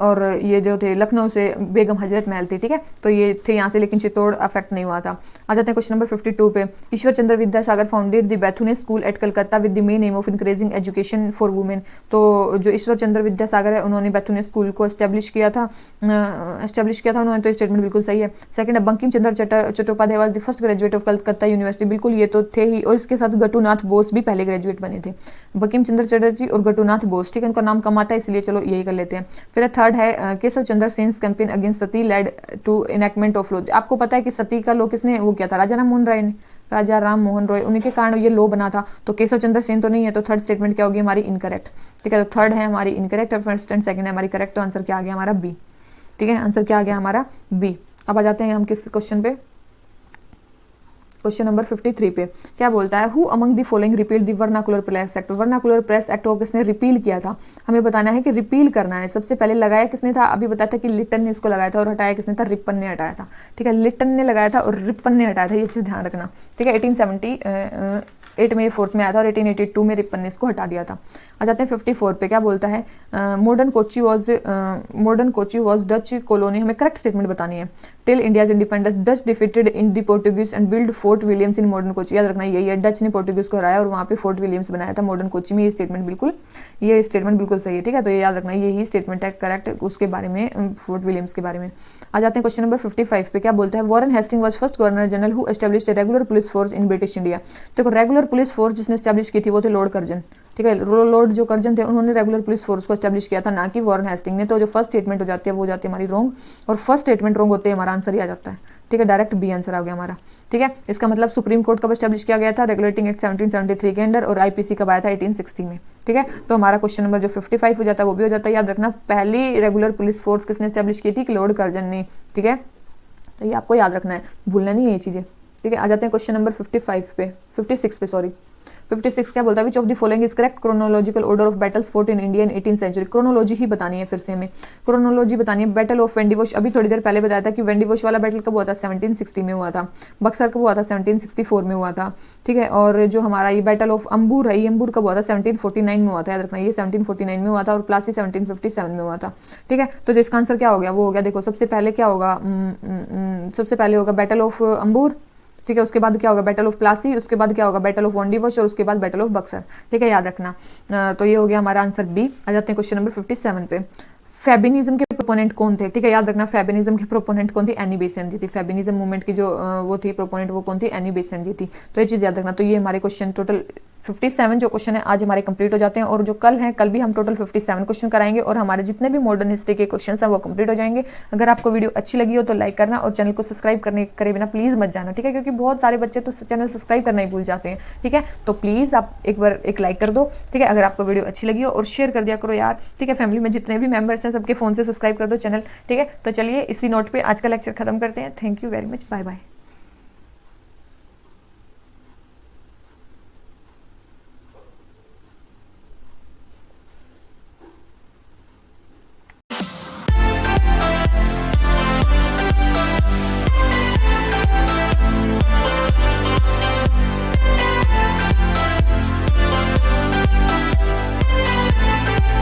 और ये जो थे लखनऊ से बेगम हजरत महल थी। ठीक है, तो ये थे यहाँ से, लेकिन चित्तौड़ अफेक्ट नहीं हुआ था। आ जाते हैं क्वेश्चन नंबर 52 पे। Ishwar Chandra Vidyasagar founded the Bethune school at Calcutta with the main aim of increasing education for women. तो जो ईश्वर चंद्र विद्यासागर है उन्होंने बैथुने स्कूल को एस्टेब्लिश किया था उन्होंने, तो स्टेटमेंट बिल्कुल सही है। सेकंड है Bankim Chandra Chattopadhyay was the first graduate of Calcutta university. बिल्कुल ये तो थे ही, और इसके साथ गटूनाथ बोस भी पहले ग्रेजुएट बने थे, बंकिम चंद्र चटर्जी और गटूनाथ बोस। ठीक है, उनका नाम कम आता है इसलिए चलो यही कर लेते हैं। फिर थर्ड है Keshav Chandra Sen's campaign against sati led to enactment of law. आपको पता है कि सती का लॉ किसने वो किया था, राजा राम मोहन रॉय, उन्हीं के कारण ये लॉ बना था। तो केशव चंद्र सेन तो नहीं है, तो थर्ड स्टेटमेंट क्या होगी हमारी, इनकरेक्ट। ठीक है, तो थर्ड है हमारी इनकरेक्ट और फर्स्ट एंड सेकंड है हमारी करेक्ट। तो आंसर क्या आ गया हमारा बी। ठीक है, आंसर क्या आ गया हमारा बी। अब आ जाते हैं हम किस क्वेश्चन पे, क्वेश्चन नंबर 53 पे। क्या बोलता है, who among the following repeal the vernacular press act. Vernacular press act को किसने रिपील किया था, हमें बताना है कि रिपील करना है। सबसे पहले लगाया किसने था, अभी बताया था कि लिट्टन ने इसको लगाया था, और हटाया किसने था, रिपन ने हटाया था। ठीक है, लिट्टन ने लगाया था और रिपन ने हटाया था, ये चीज ध्यान रखना। ठीक है, 1808 में ये फोर्स में आया था और 1882 में रिपन ने इसको हटा दिया था। आ जाते हैं 54 पे, क्या बोलता है, modern Kochi was Dutch colony, हमें करेक्ट स्टेटमेंट बतानी है। Till India's independence Dutch defeated in the Portuguese and build fort Williams in modern Kochi. याद रखना यही है, डच ने पोर्टुगीज को हराया और वहाँ पे फोर्ट विलियम्स बनाया था मॉडर्न कोची में। ये स्टेटमेंट बिल्कुल सही है, ठीक है। तो ये याद रखना, यही स्टेटमेंट है करेक्ट उसके बारे में, फोर्ट विलियम्स के बारे में। आ जाते हैं क्वेश्चन नंबर 55 पे, क्या बोलता है, Warren Hasting was first governor general who established a regular police force in British India. देखो रेगुलर पुलिस फोर्स जिसने एस्टैब्लिश की थी वो थे लॉर्ड कर्जन, ठीक है। लॉर्ड जो कर्जन थे उन्होंने रेगुलर पुलिस फोर्स को एस्टैब्लिश किया था, ना कि वॉरेन हेस्टिंग ने। तो जो फर्स्ट स्टेटमेंट हो जाती है वो हो जाती है हमारी रॉन्ग, और फर्स्ट स्टेटमेंट रॉन्ग होते ही हमारा आंसर ही आ जाता है, ठीक है। डायरेक्ट बी आंसर आ गया हमारा, ठीक है। इसका मतलब सुप्रीम कोर्ट कब एस्टैब्लिश किया गया था, रेगुलेटिंग एक्ट 1773 के अंडर, और आईपीसी कब आया था 1860 में, ठीक है। तो हमारा क्वेश्चन नंबर जो 55 हो जाता है वो भी हो जाता है। याद रखना पहली रेगुलर पुलिस फोर्स किसने एस्टैब्लिश की थी, लॉर्ड कर्जन ने, ठीक है। तो ये आपको याद रखना है, भूलना नहीं है ये चीजें, ठीक है। आ जाते हैं क्वेश्चन नंबर 56 पे सॉरी 56 क्या बोलता है, which of the following is correct chronological order of battles fought in India in 18th century. Chronology ही बतानी है, फिर से हमें क्रोनोलॉजी बतानी है। बैटल ऑफ वेंडिवोश, अभी थोड़ी देर पहले बताया था कि वेंडिवोश वाला बैटल कब हुआ था, 1760 में हुआ था। बक्सर कब हुआ था, 1764 में हुआ था, ठीक है। और जो हमारा ये बैटल ऑफ अंबूर है, ये अंबूर कब हुआ था, 1749 में हुआ था। याद रखना ये 1749 में हुआ था, और प्लासी 1757 में हुआ था, ठीक है। तो जो इसका आंसर क्या हो गया, वो हो गया, देखो सबसे पहले क्या होगा, सबसे पहले होगा बैटल ऑफ अंबूर, ठीक है। उसके बाद क्या होगा, बैटल ऑफ प्लासी, उसके बाद क्या होगा, बैटल ऑफ वॉन्डिवोश, और उसके बाद बैटल ऑफ बक्सर, ठीक है, याद रखना। तो ये हो गया हमारा आंसर बी। आ जाते हैं क्वेश्चन नंबर 57 पे, फेबिनिज्म के प्रोपोनेंट कौन थे, ठीक है। याद रखना फेबिनिज्म के प्रोपोनेंट कौन थी, एनी बेसेंट जी थी। फेबिनिज्म मूवमेंट की जो वो थी प्रोपोनेंट, वो कौन थी, एनी बेसेंट जी थी। तो ये चीज याद रखना। तो ये हमारे क्वेश्चन टोटल 57 जो क्वेश्चन है आज हमारे कंप्लीट हो जाते हैं, और जो कल हैं, कल भी हम टोटल 57 क्वेश्चन कराएंगे, और हमारे जितने भी मॉडर्न हिस्ट्री के क्वेश्चन हैं वो कंप्लीट हो जाएंगे। अगर आपको वीडियो अच्छी लगी हो तो लाइक करना, और चैनल को सब्सक्राइब करे बिना प्लीज मत जाना, ठीक है, क्योंकि बहुत सारे बच्चे तो चैनल सब्सक्राइब करना ही भूल जाते हैं, ठीक है। तो प्लीज आप एक बार एक लाइक कर दो, ठीक है, अगर आपको वीडियो अच्छी लगी हो, और शेयर कर दिया करो यार, ठीक है। फैमिली में जितने भी मेंबर्स हैं सबके फोन से सब्सक्राइब कर दो चैनल, ठीक है। तो चलिए इसी नोट पे आज का लेक्चर खत्म करते हैं। Thank you very much, bye bye.